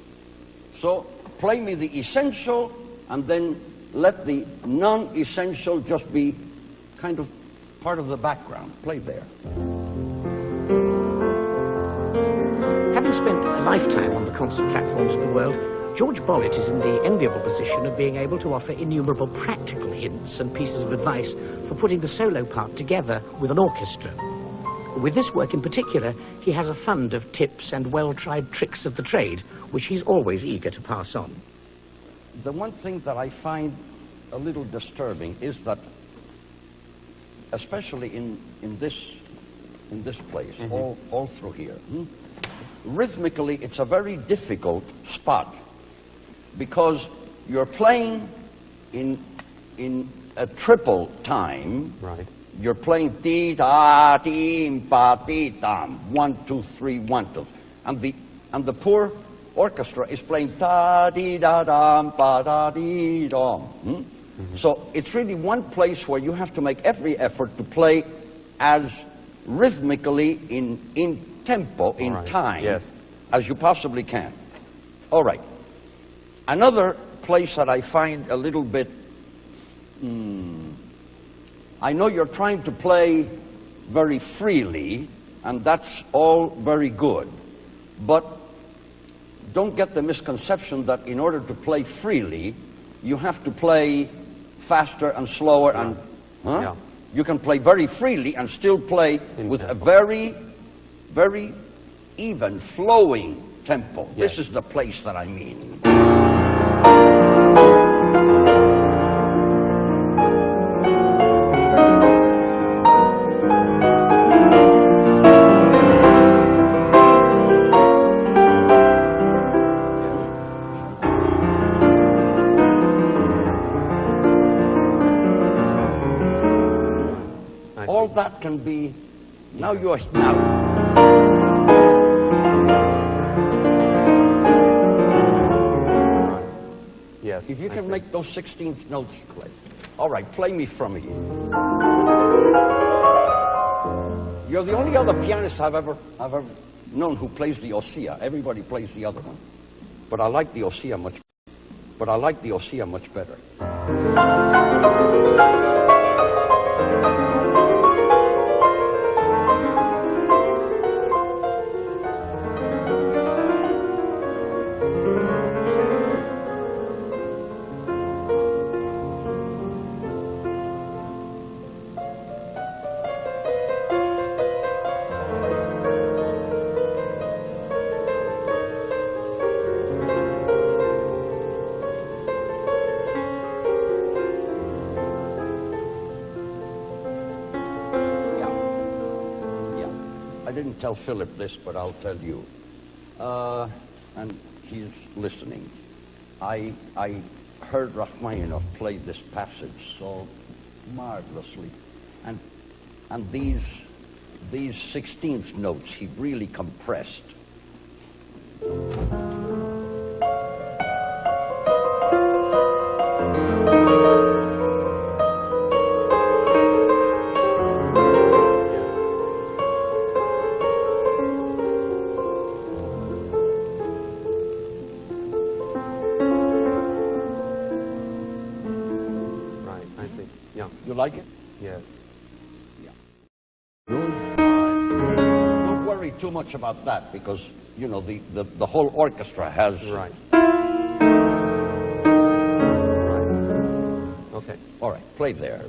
So play me the essential and then let the non-essential just be kind of part of the background. Play there. Having spent a lifetime on the concert platforms of the world, George Bollett is in the enviable position of being able to offer innumerable practical hints and pieces of advice for putting the solo part together with an orchestra. With this work in particular, he has a fund of tips and well-tried tricks of the trade, which he's always eager to pass on. The one thing that I find a little disturbing is that, especially in this place, all through here, rhythmically it's a very difficult spot, because you're playing in a triple time. Right. You're playing ti da ti pa ti tam 1 2 3 1 2, and the poor orchestra is playing ta di da dam pa da di dam. So it's really one place where you have to make every effort to play as rhythmically in tempo, in time, as you possibly can. All right. Another place that I find a little bit, I know you're trying to play very freely, and that's all very good, but don't get the misconception that in order to play freely, you have to play faster and slower and, you can play very freely and still play with a very, very even, flowing tempo. This is the place that I mean. All that can be, now. Yes. If you can make those 16th notes play. All right, play me from here. You're the only other pianist I've ever known who plays the Ossia. Everybody plays the other one. But I like the Ossia much better. didn't tell Philip this, but I'll tell you. And he's listening. I heard Rachmaninoff play this passage so marvelously. And these 16th notes he really compressed. Right, I see. Yeah. You like it? Yes. Don't worry too much about that because, you know, the whole orchestra has... Right. Okay. All right, play there.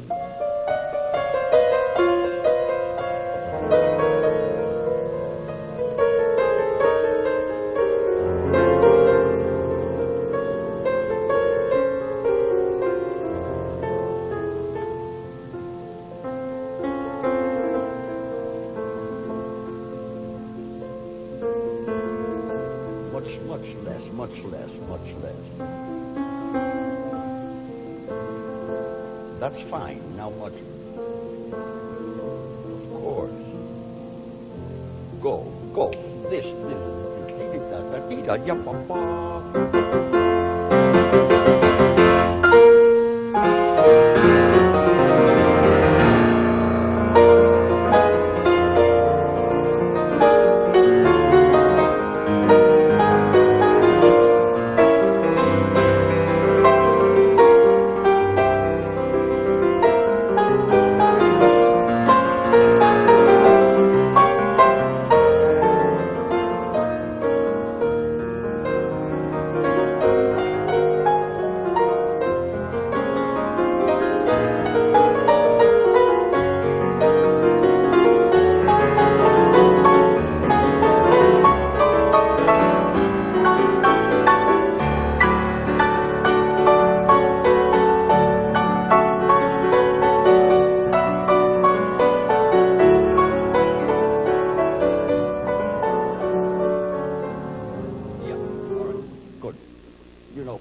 Much less. That's fine. Now much. Of course. Go. This.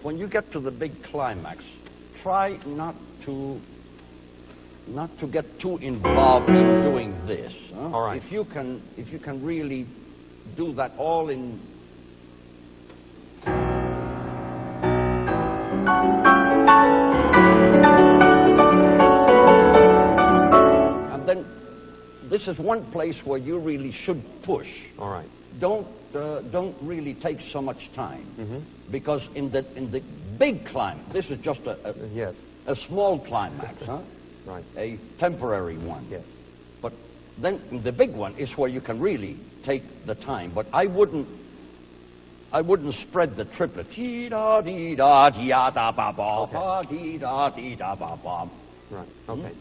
When you get to the big climax, try not to get too involved in doing this. Huh? All right. If you can really do that all in. And then this is one place where you really should push. All right. Don't really take so much time, because in the big climax, this is just Yes. a small climax, huh? Right. A temporary one. Yes. But then the big one is where you can really take the time. But I wouldn't spread the triplet. Dee da dee da dee da da ba ba ba dee da ba ba. Right. Okay.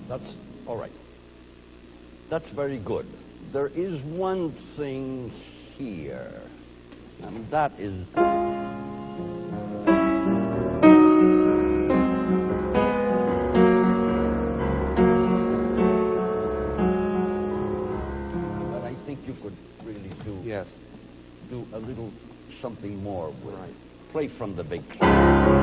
That's all right. That's very good. There is one thing here, and that is... that I think you could really do. Yes. Do a little something more with. Right. Play from the big clap.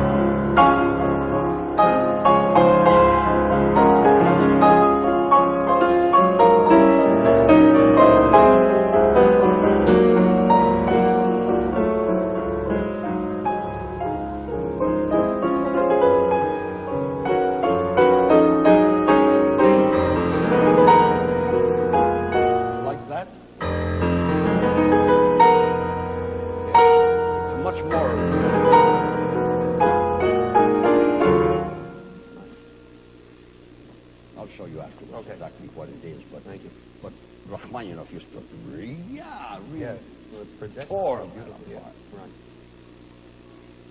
4. Yeah, right.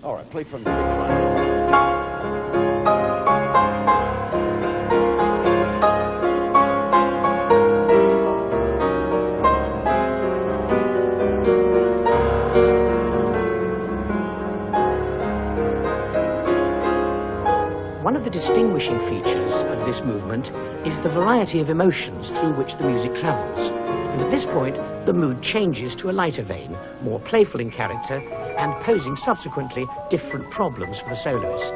All right, play from the beginning. One of the distinguishing features of this movement is the variety of emotions through which the music travels. And at this point, the mood changes to a lighter vein, more playful in character, and posing subsequently different problems for the soloist.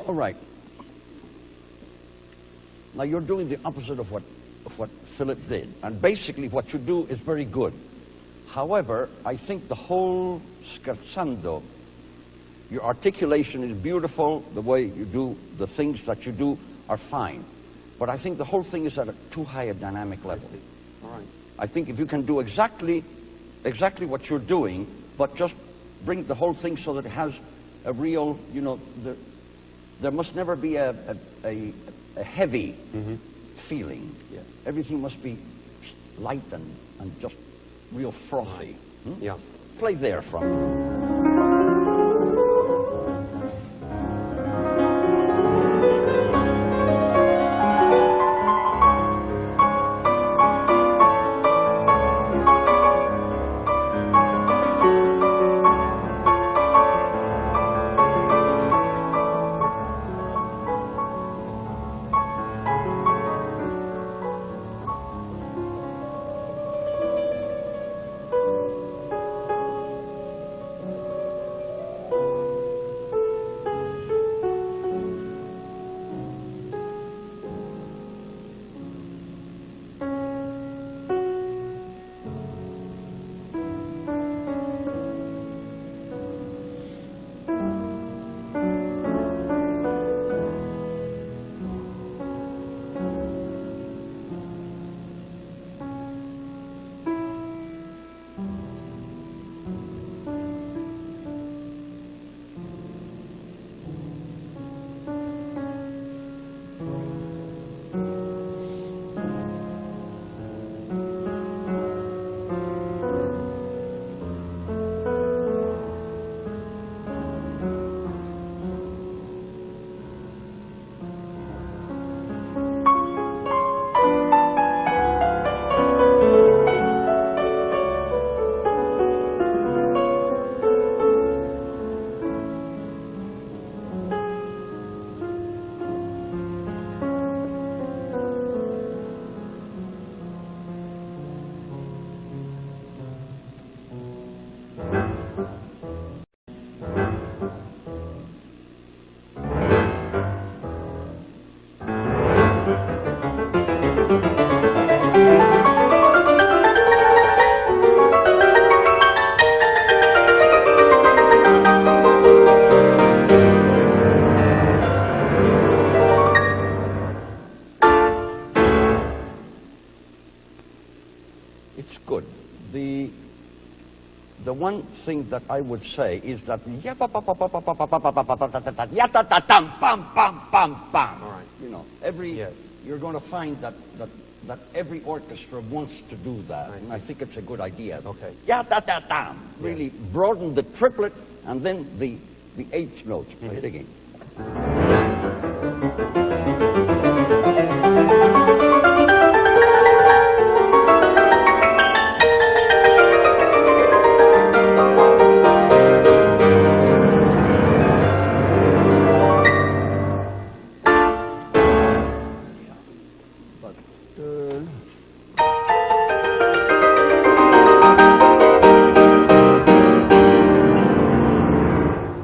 All right. Now you're doing the opposite of what Philip did. And basically what you do is very good. However, I think the whole scherzando, your articulation is beautiful, the way you do the things that you do are fine. But I think the whole thing is at a too high a dynamic level. All right. I think if you can do exactly what you're doing, but just bring the whole thing so that it has a real, you know, there must never be a heavy feeling. Yes. Everything must be light and just real frothy. Yeah. Play there from. It's good. The one thing that I would say is that you know, you're going to find that every orchestra wants to do that, and I think it's a good idea. Okay. Really broaden the triplet and then the eighth notes. Play it again.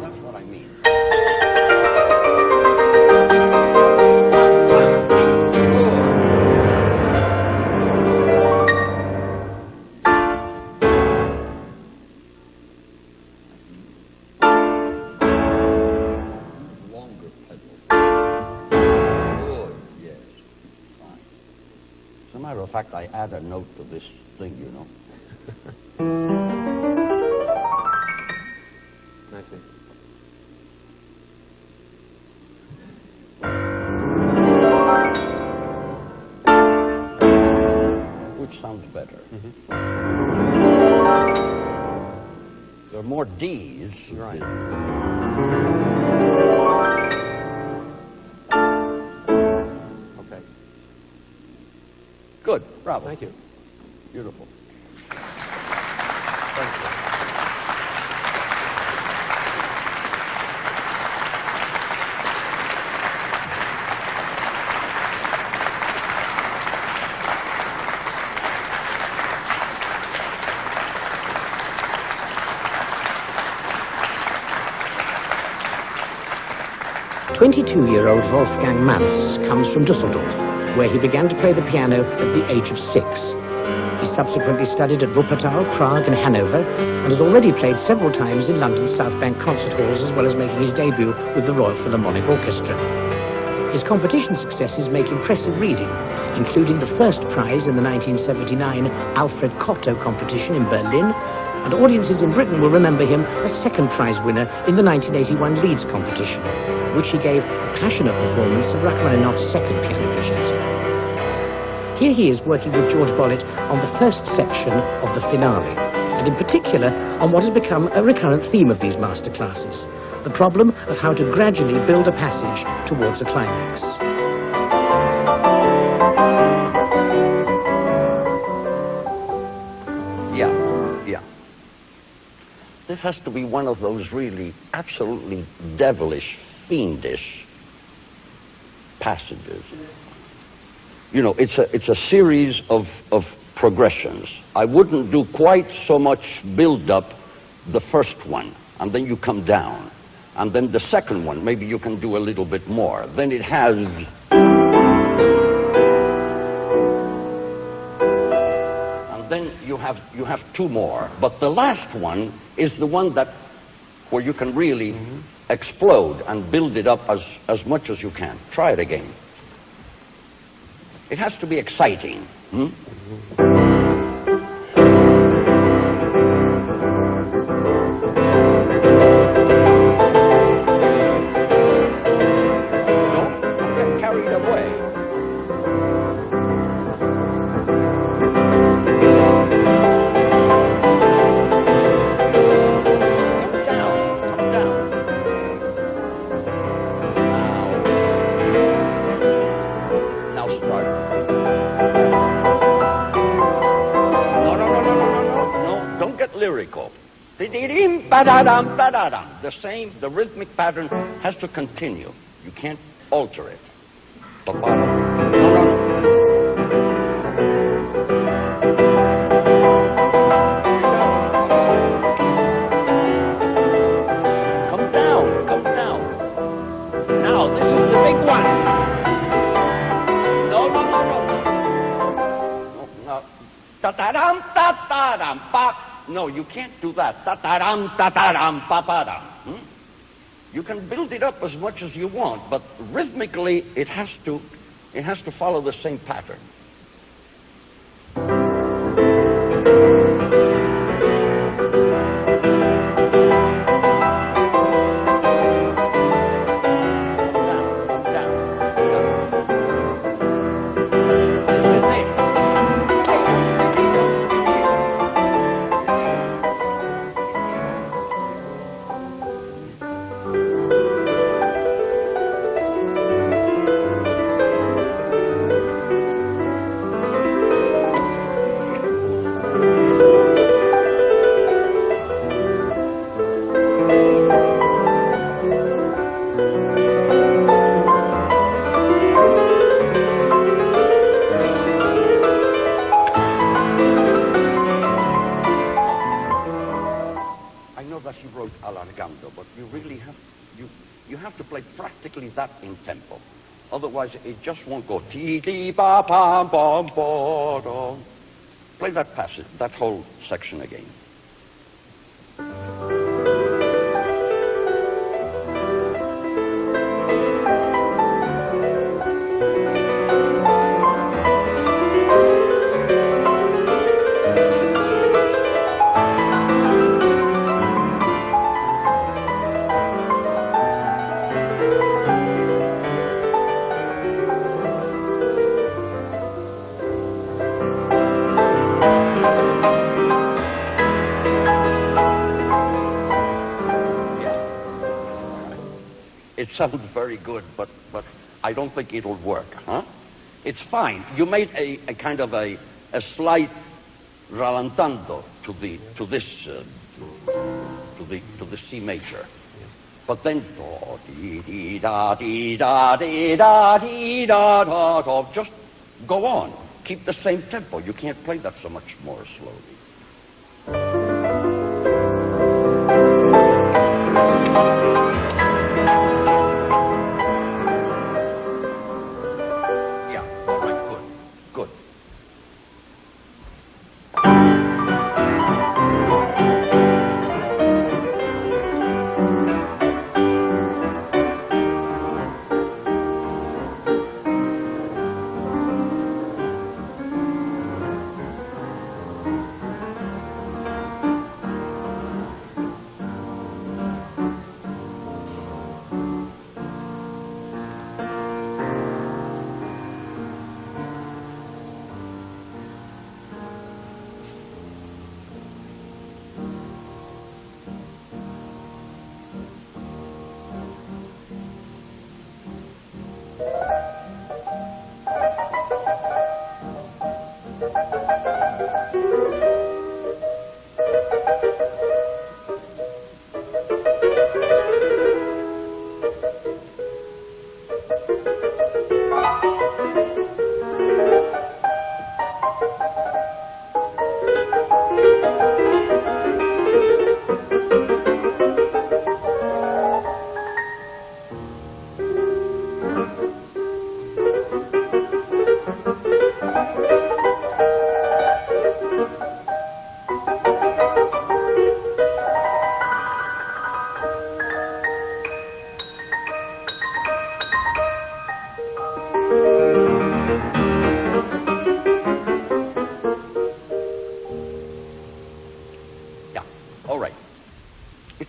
That's what I mean. of fact, I add a note to this thing, you know. I see. Which sounds better. There are more D's. Right. Okay. Good, bravo. Thank you. Beautiful. Thank you. 22-year-old Wolfgang Manz comes from Dusseldorf, where he began to play the piano at the age of 6. He subsequently studied at Wuppertal, Prague and Hanover, and has already played several times in London's South Bank concert halls, as well as making his debut with the Royal Philharmonic Orchestra. His competition successes make impressive reading, including the first prize in the 1979 Alfred Cortot competition in Berlin, and audiences in Britain will remember him as second prize winner in the 1981 Leeds competition, which he gave a passionate performance of Rachmaninoff's second piano concerto. Here he is working with George Bollett on the first section of the finale, and in particular on what has become a recurrent theme of these master classes, the problem of how to gradually build a passage towards a climax. Yeah. This has to be one of those really absolutely devilish, fiendish passages. You know, it's a series of progressions. I wouldn't do quite so much build-up the first one, and then you come down. And then the second one, maybe you can do a little bit more. Then it has... And then you have two more. But the last one is the one where you can really explode and build it up as much as you can. Try it again. It has to be exciting. Don't get carried away. Come down. Now start. No, don't get lyrical. The same, the rhythmic pattern has to continue. You can't alter it. Come down. Now, this is the big one. No. Ta-da-dam, ta-da-dam, pa. No, you can't do that. Ta-da-dam, ta-da-dam, pa-pa-dam. You can build it up as much as you want, but rhythmically it has to follow the same pattern. Come down. This is it. That he wrote allargando, but you really have to play practically that in tempo. Otherwise, it just won't go ti ti ba ba ba ba da. Play that passage, that whole section again. sounds very good, but I don't think it'll work, huh? It's fine. You made a kind of a slight rallentando to the C major. But then do dee da dee da dee da dee da da da. Just go on. Keep the same tempo. You can't play that so much more slowly. Yeah, all right, good, good.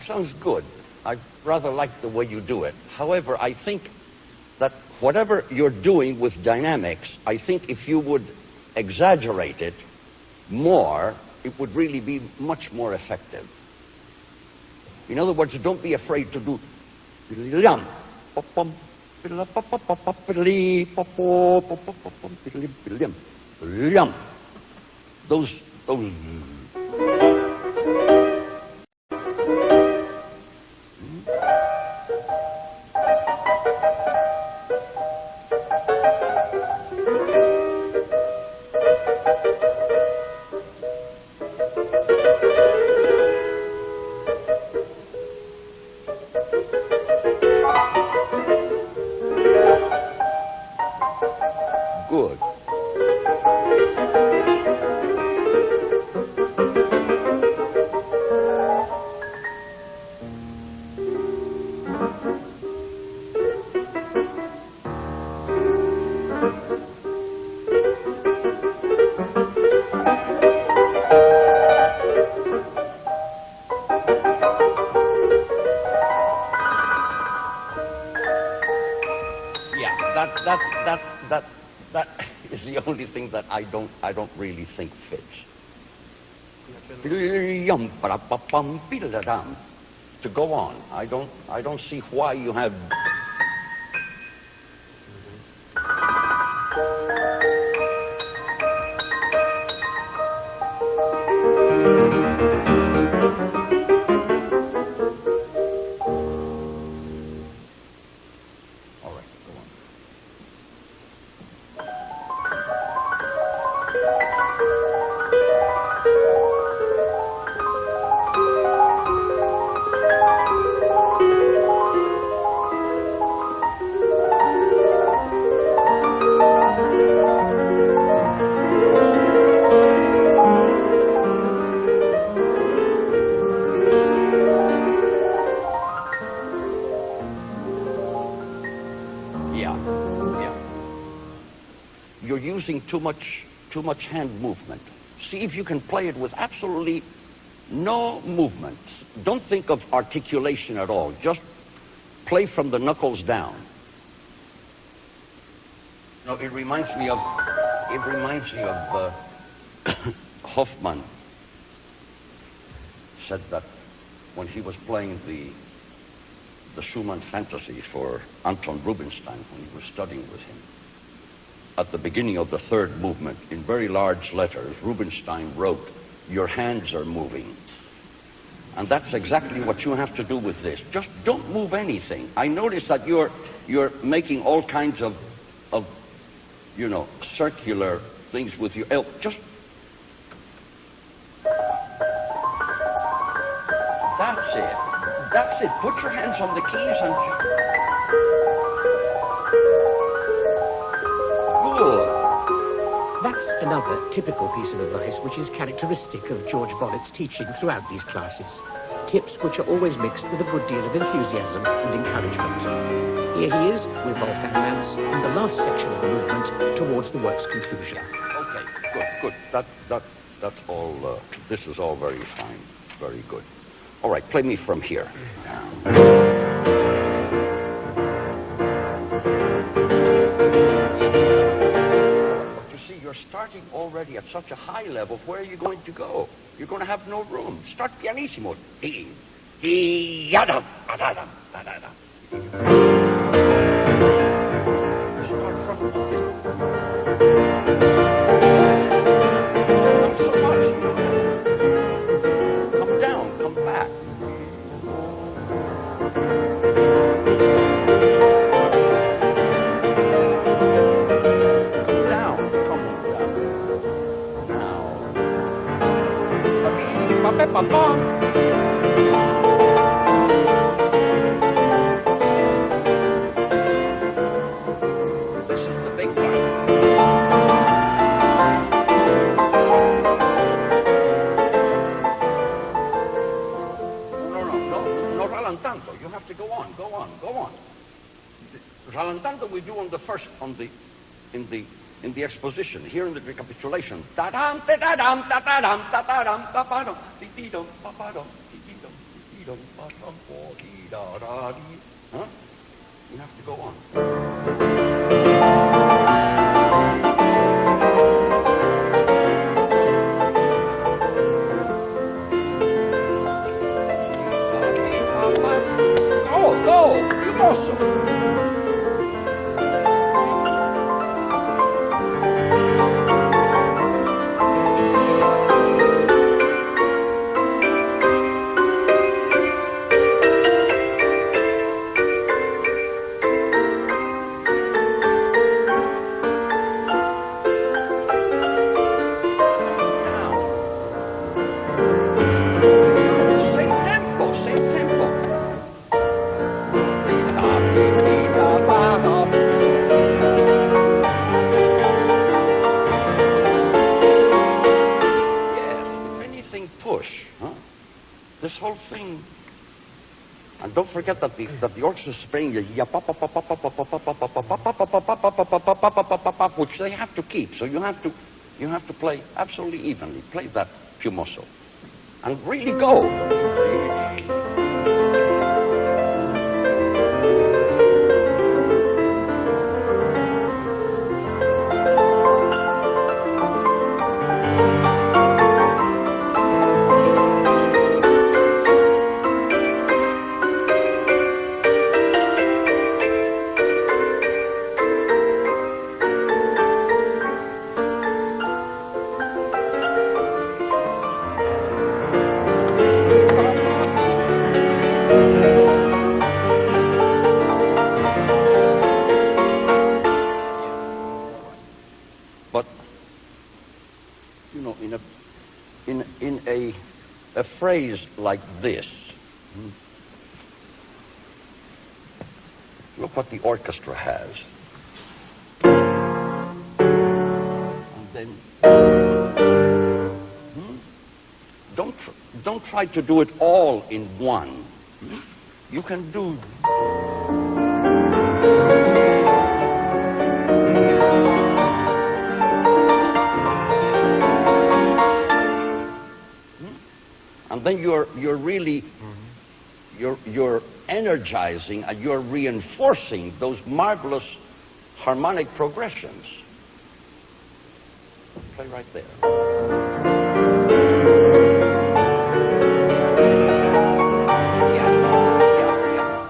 Sounds good. I rather like the way you do it. However, I think that whatever you're doing with dynamics, I think if you would exaggerate it more, it would really be much more effective. In other words, don't be afraid to do those good. That is the only thing that I don't really think fits. To go on, I don't see why you have. You're using too much hand movement. See if you can play it with absolutely no movement. Don't think of articulation at all. Just play from the knuckles down. No, it reminds me of Hoffman said that when he was playing the the Schumann fantasies for Anton Rubinstein when he was studying with him. At the beginning of the third movement, in very large letters, Rubinstein wrote, "Your hands are moving." And that's exactly what you have to do with this. Just don't move anything. I notice that you're making all kinds of circular things with your elbow. Just that's it. That's it. Put your hands on the keys and good. That's another typical piece of advice which is characteristic of George Bollett's teaching throughout these classes. Tips which are always mixed with a good deal of enthusiasm and encouragement. Here he is with Wolfgang Mantz in the last section of the movement towards the work's conclusion. Okay, good. That's all. This is all very fine, very good. All right, play me from here. You're starting already at such a high level. Where are you going to go? You're going to have no room. Start pianissimo. Start from not so much. Come down, come back. This is the big part. No rallentando. You have to go on. Rallentando we do on the first, in the exposition, here in the recapitulation. Ta-dam, ta-da-dam, ta-da-dam, ta-da-dam, ta-da-dam, ti-ti-dum, pa-pa-dum, ti-ti-dum, ti-ti-dum, pa-dum, po-ti-da-da-di. Huh? You have to go on. Go! You also. This whole thing, and don't forget that the orchestra is playing which they have to keep. So you have to play absolutely evenly. Play that più mosso, and really go. In a phrase like this, look what the orchestra has. And then, don't try to do it all in one. You can do. And then you're really you're energizing and you're reinforcing those marvelous harmonic progressions. Play right there.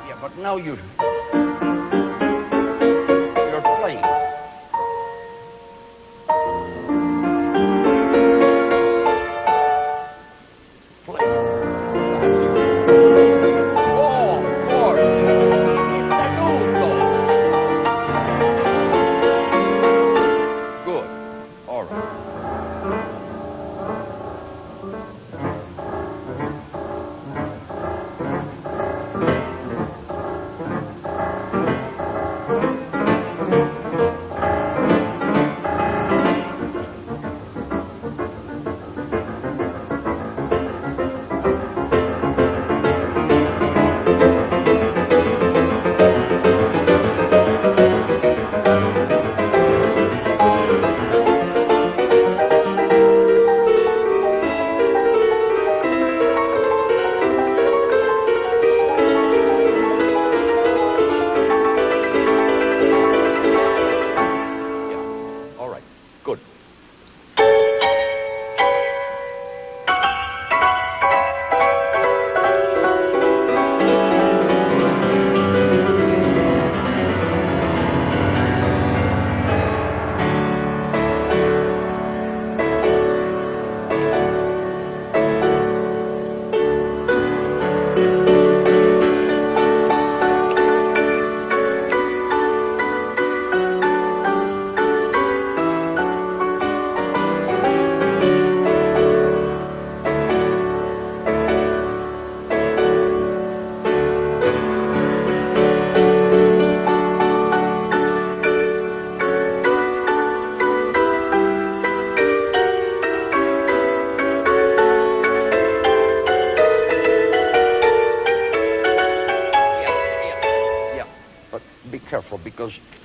Yeah, but now you're playing.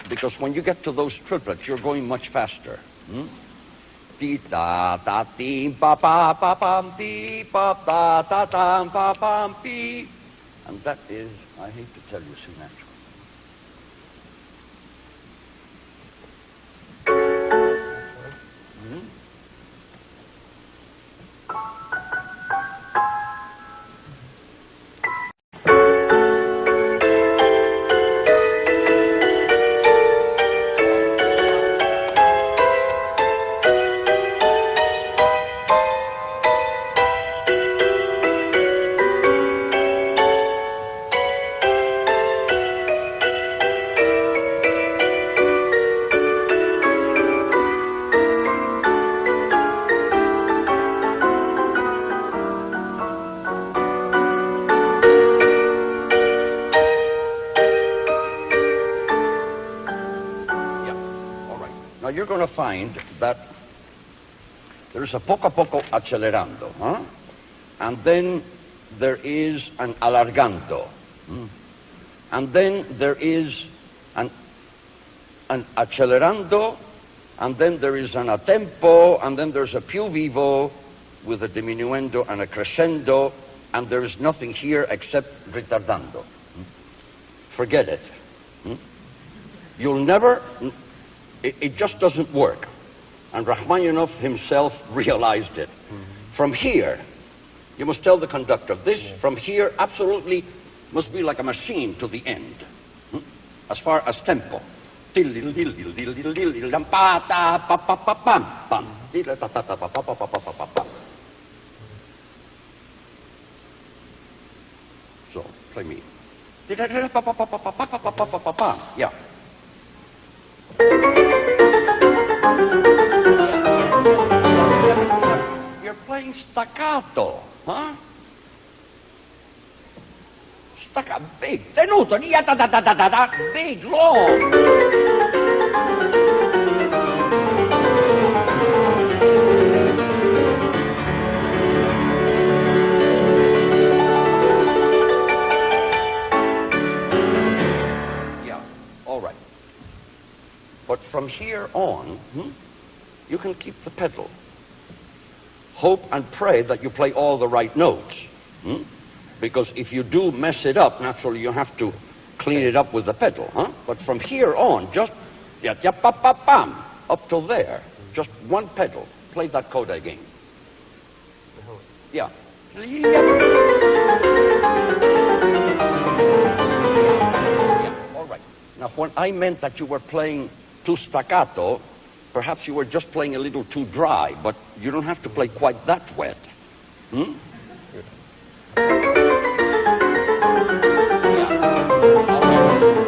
Because when you get to those triplets, you're going much faster. Ti ta ta ti pa pa pa pam ti pa ta ta tam pa pam pi, and that is, I hate to tell you, C natural. You're going to find that there's a poco a poco accelerando, huh? And then there is an alargando, and then there is an accelerando, and then there is an a tempo, and then there's a più vivo with a diminuendo and a crescendo, and there is nothing here except ritardando. Forget it. You'll never... It just doesn't work. And Rachmaninoff himself realized it. From here, you must tell the conductor, this from here absolutely must be like a machine to the end. As far as tempo. So, play me. Yeah. You're playing staccato, huh? Staccato, big, tenuto, big, long. Yeah, all right. But from here on, you can keep the pedal. Hope and pray that you play all the right notes. Because if you do mess it up, naturally you have to clean it up with the pedal. But from here on, just up till there, just one pedal. Play that coda again. Yeah. Now, when I meant that you were playing too staccato, perhaps you were just playing a little too dry, but you don't have to play quite that wet. Hmm? Yeah.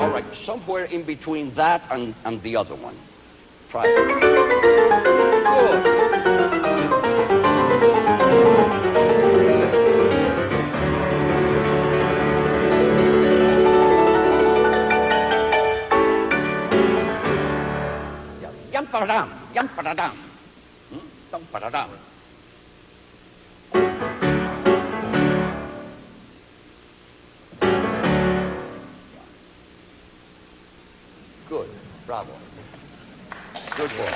All right, somewhere in between that and the other one. Try it. Good. Yum padadam, yum padadam, dum padadam. Good, bravo. Good boy.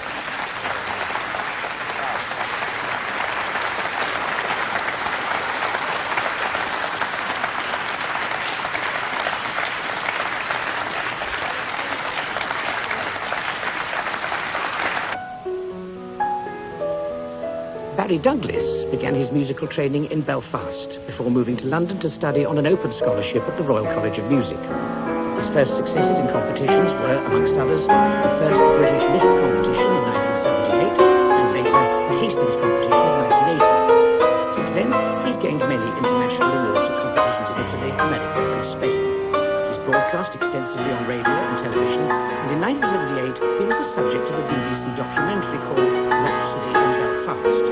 Barry Douglas began his musical training in Belfast before moving to London to study on an open scholarship at the Royal College of Music. His first successes in competitions were, amongst others, the first British Liszt competition in 1978 and later the Hastings competition in 1980. Since then, he's gained many international awards at competitions in Italy, America and Spain. He's broadcast extensively on radio and television, and in 1978 he was the subject of a BBC documentary called Rhapsody in Belfast.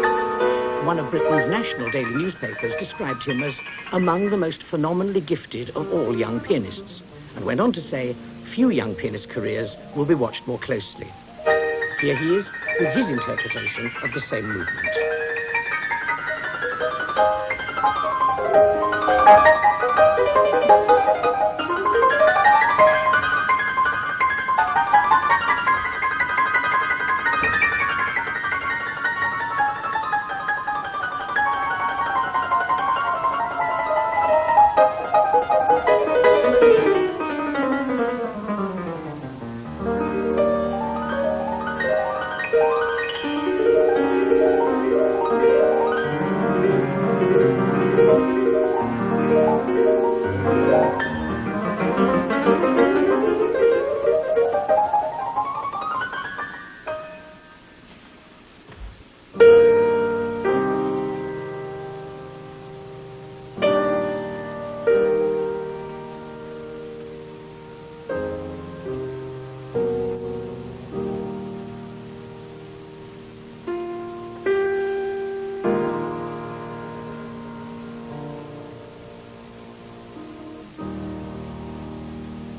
One of Britain's national daily newspapers described him as among the most phenomenally gifted of all young pianists, and went on to say, few young pianist careers will be watched more closely. Here he is with his interpretation of the same movement.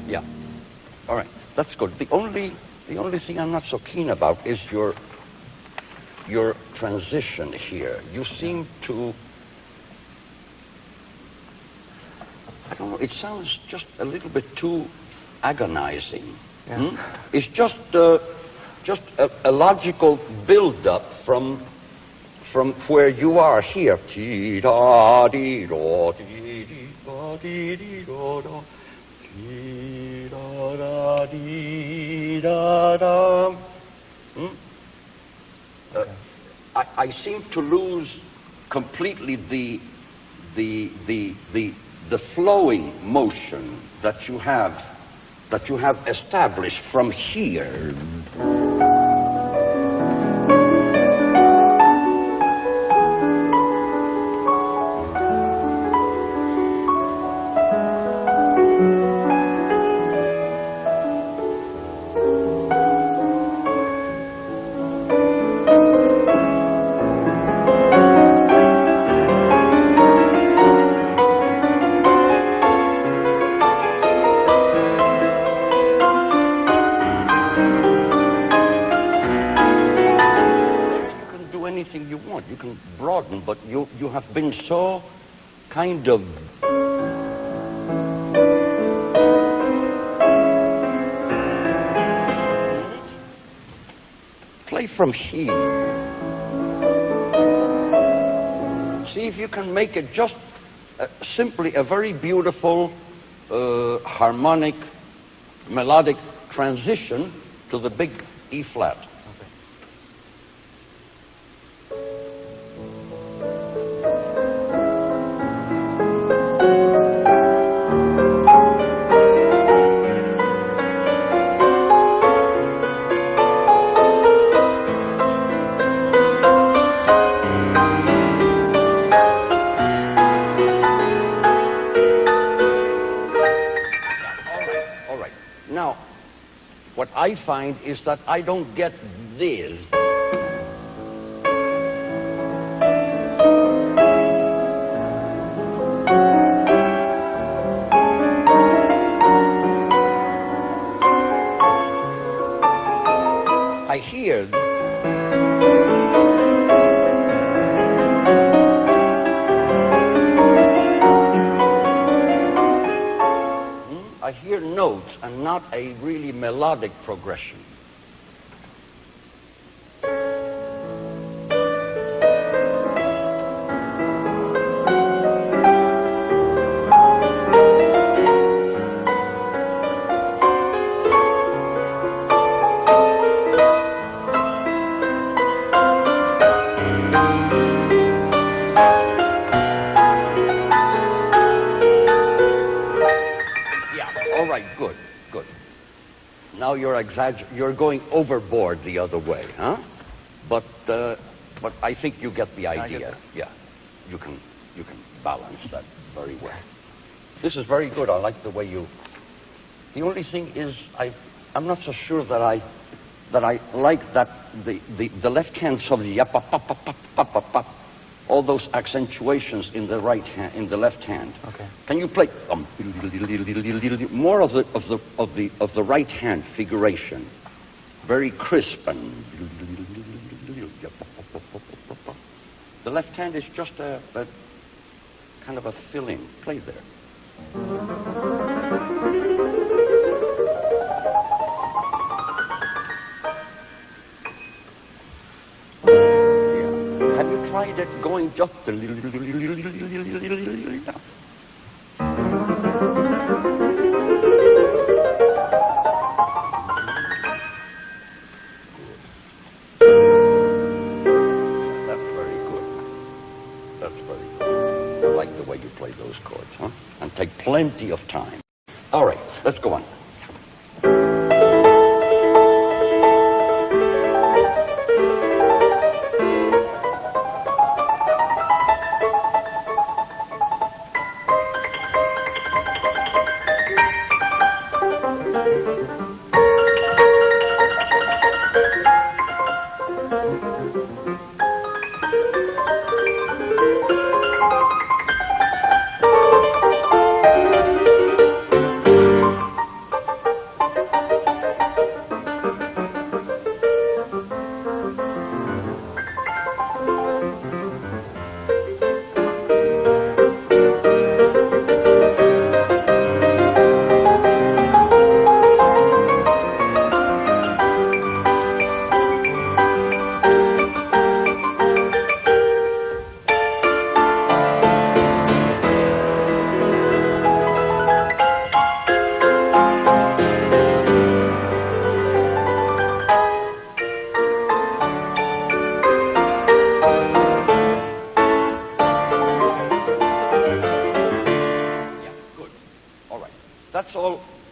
Yeah. All right. That's good. The only thing I'm not so keen about is your transition here. You seem to, I don't know, it sounds just a little bit too agonizing. Yeah. It's just a logical build-up from where you are here. I seem to lose completely the flowing motion that you have established from here. You want. You can broaden, but you have been so kind of play from here. See if you can make it just simply a very beautiful harmonic melodic transition to the big E flat. I find is that I don't get this. I hear. I hear notes and not a really melodic progression. All right, good, good. Now you're going overboard the other way, huh? But I think you get the idea. Yeah, you can balance that very well. This is very good. I like the way you. The only thing is, I'm not so sure that I like that the left hand sort of yap, pop, pop, pop, pop, pop, pop. All those accentuations in the right hand, in the left hand. Okay. Can you play more of the right hand figuration, very crisp and the left hand is just a kind of a fill-in. Play there. Have you tried it going just a little? That's very good. That's very good. I like the way you play those chords, huh? And take plenty of time. All right, let's go on.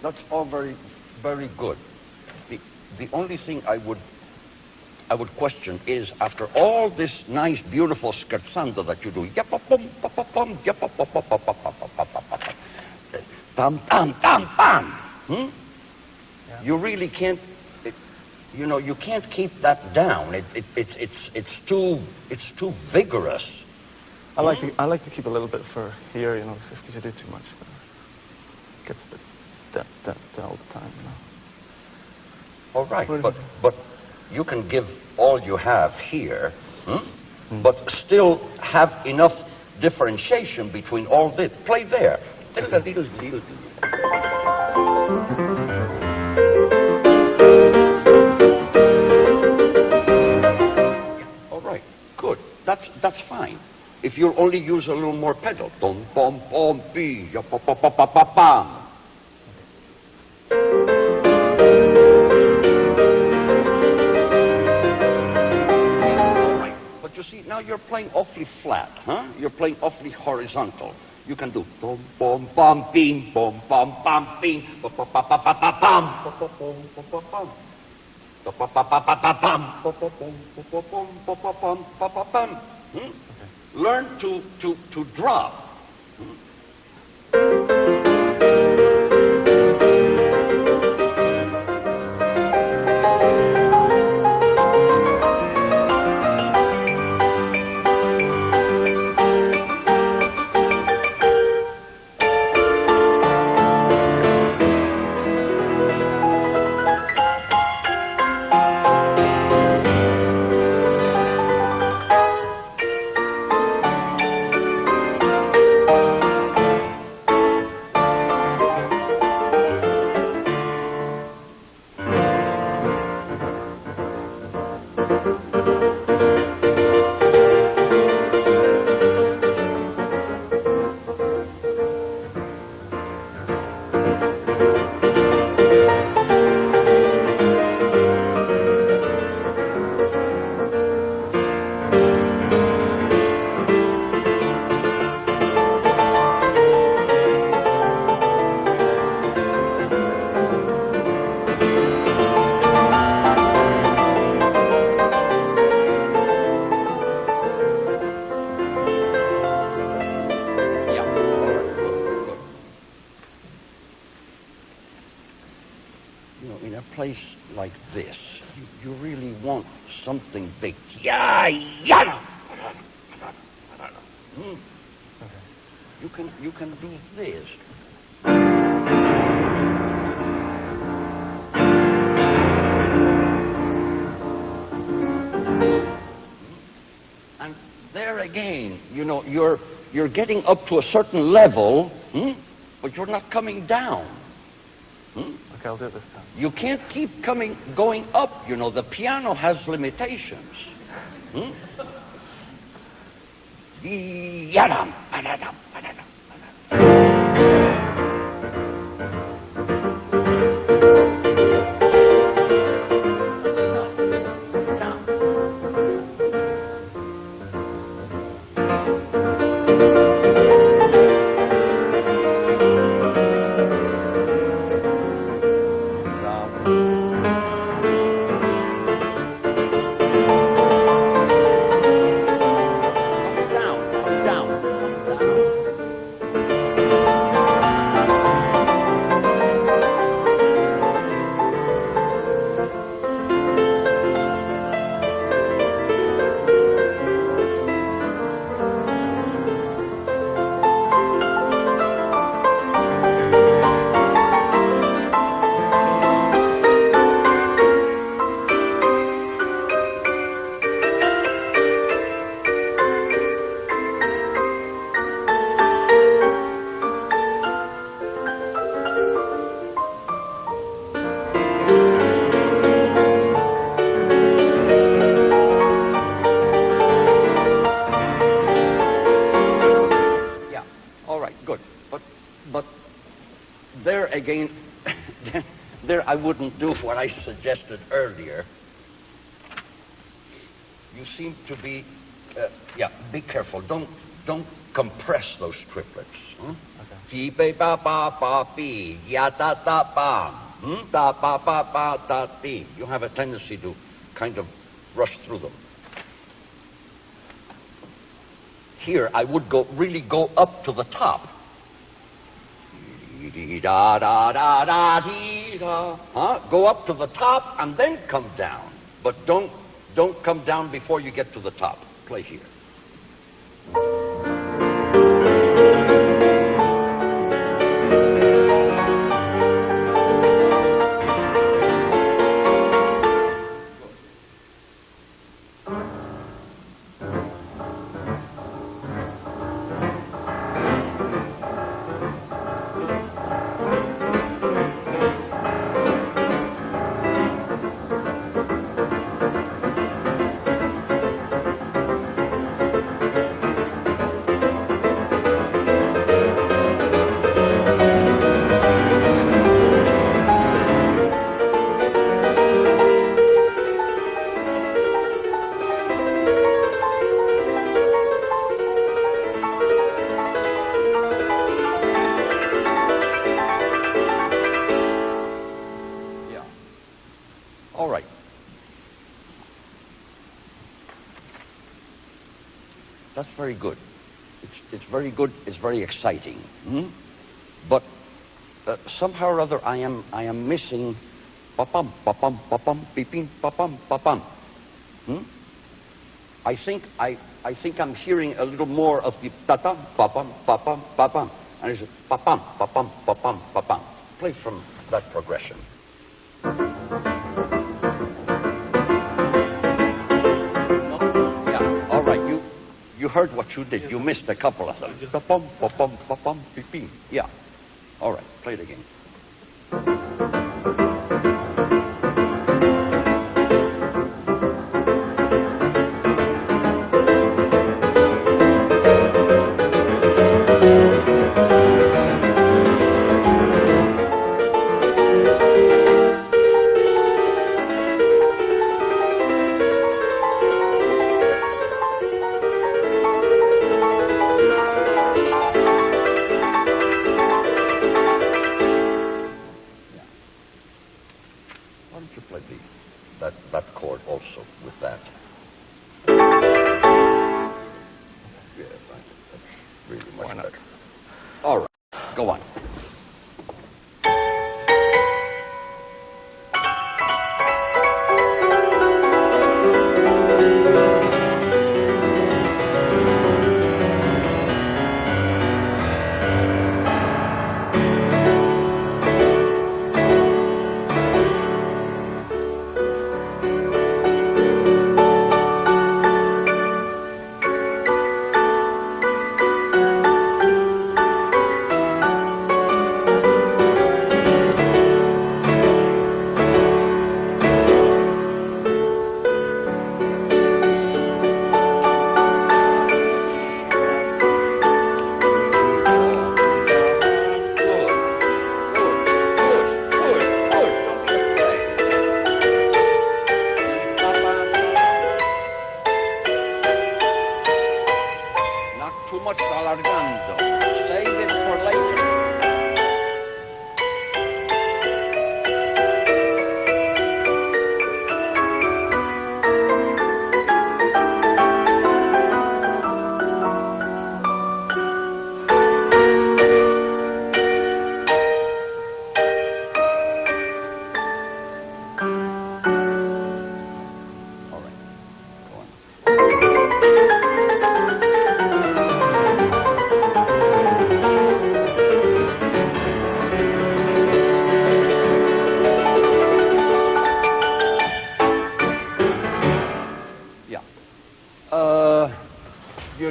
That's all very, very good. The only thing I would question is, after all this nice, beautiful scherzando that you do, you really can't, you can't keep that down. It's too vigorous. I like to keep a little bit for here, because you do too much, then it gets a bit dead all the time, All right, but you can give all you have here, but still have enough differentiation between all this. Play there. All right, good. That's fine. If you'll only use a little more pedal. Dum bum bum bee ya pa pa pa pa pa pam. But you see, now you're playing awfully flat, huh? You're playing awfully horizontal. You can do bum bum bum bing bum bum bum bing ba pa pa pa pa pa bum ba pa bum ba pa bum ba pa pa pa pa pa bum ba pa bum ba pa bum ba pa bum ba pa bum. Learn to drop. you really want something big. Yeah, yeah. You can do this. And there again, you know, you're getting up to a certain level, but you're not coming down. Okay, I'll do it this time. You can't keep going up. You know, the piano has limitations. Yadam, badadam, badadam, again, there I wouldn't do what I suggested earlier. You seem to be, be careful. Don't compress those triplets. Fi be ba ba ba bi ya da da ba da ba ba ba da di. You have a tendency to kind of rush through them. Here I would really go up to the top. Da da da da dee da. Go up to the top and then come down. But don't come down before you get to the top. Play here. That's very good. It's very good. It's very exciting. But somehow or other, I am missing pa-pum, pa-pum, pa-pum, beeping, pa-pum, pa-pum. I think I'm hearing a little more of the ta-tum, pa-pum, pa-pum, pa-pum, and it's pa-pum, pa-pum, pa-pum, pa-pum. Play from that progression. You heard what you did. You missed a couple of them. Pa-pum, pa-pum, pa-pum, beep. Yeah. All right. Play it again. That chord also with that. Yes, that's really much better. All right, go on.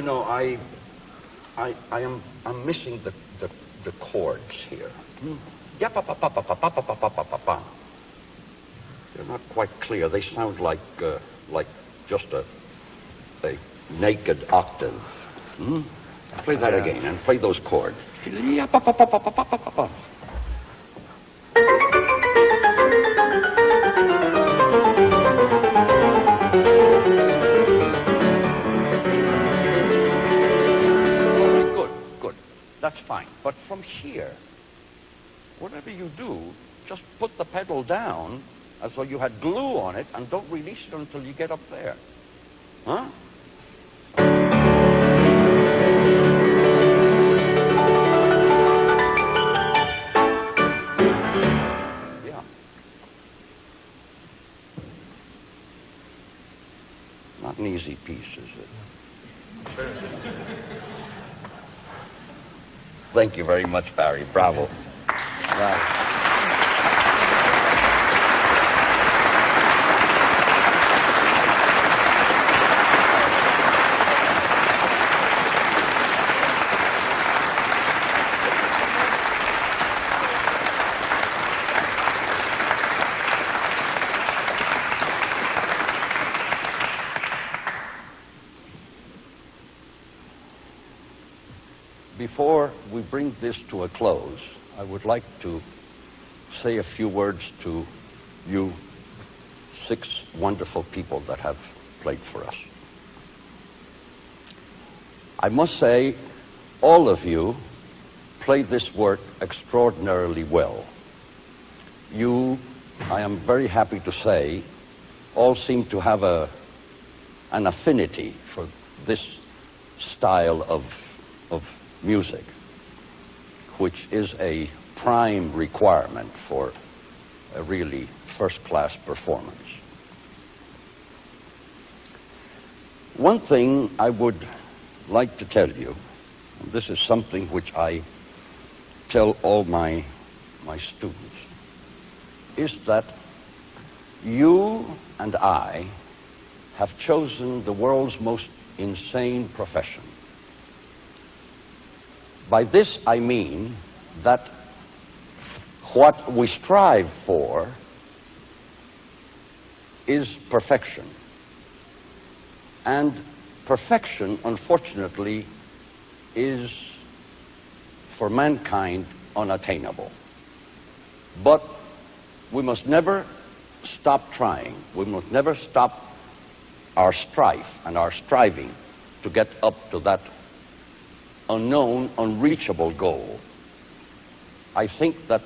you know, I'm missing the chords here. Yeah, pa pa pa pa pa pa pa pa pa pa pa. They're not quite clear. They sound like just a naked octave. Play that again and play those chords. Yeah, pa pa pa pa pa pa pa pa. Good. That's fine. But from here, whatever you do, just put the pedal down as though you had glue on it and don't release it until you get up there. Huh? Yeah. Not an easy piece, is it? Thank you very much, Barry. Bravo. Right. Before we bring this to a close, I would like to say a few words to you 6 wonderful people that have played for us. I must say, all of you played this work extraordinarily well. You, I am very happy to say, all seem to have an affinity for this style of music, which is a prime requirement for a really first-class performance. One thing I would like to tell you, and this is something which I tell all my students, is that you and I have chosen the world's most insane profession. By this I mean that what we strive for is perfection. And perfection, unfortunately, is for mankind unattainable. But we must never stop trying. We must never stop our strife and our striving to get up to that unknown, unreachable goal. I think that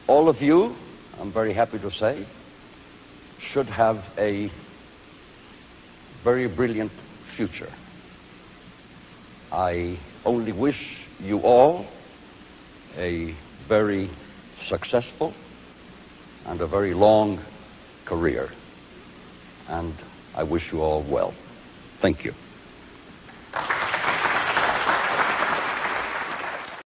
all of you, I'm very happy to say, should have a very brilliant future. I only wish you all a very successful and a very long career. And I wish you all well. Thank you.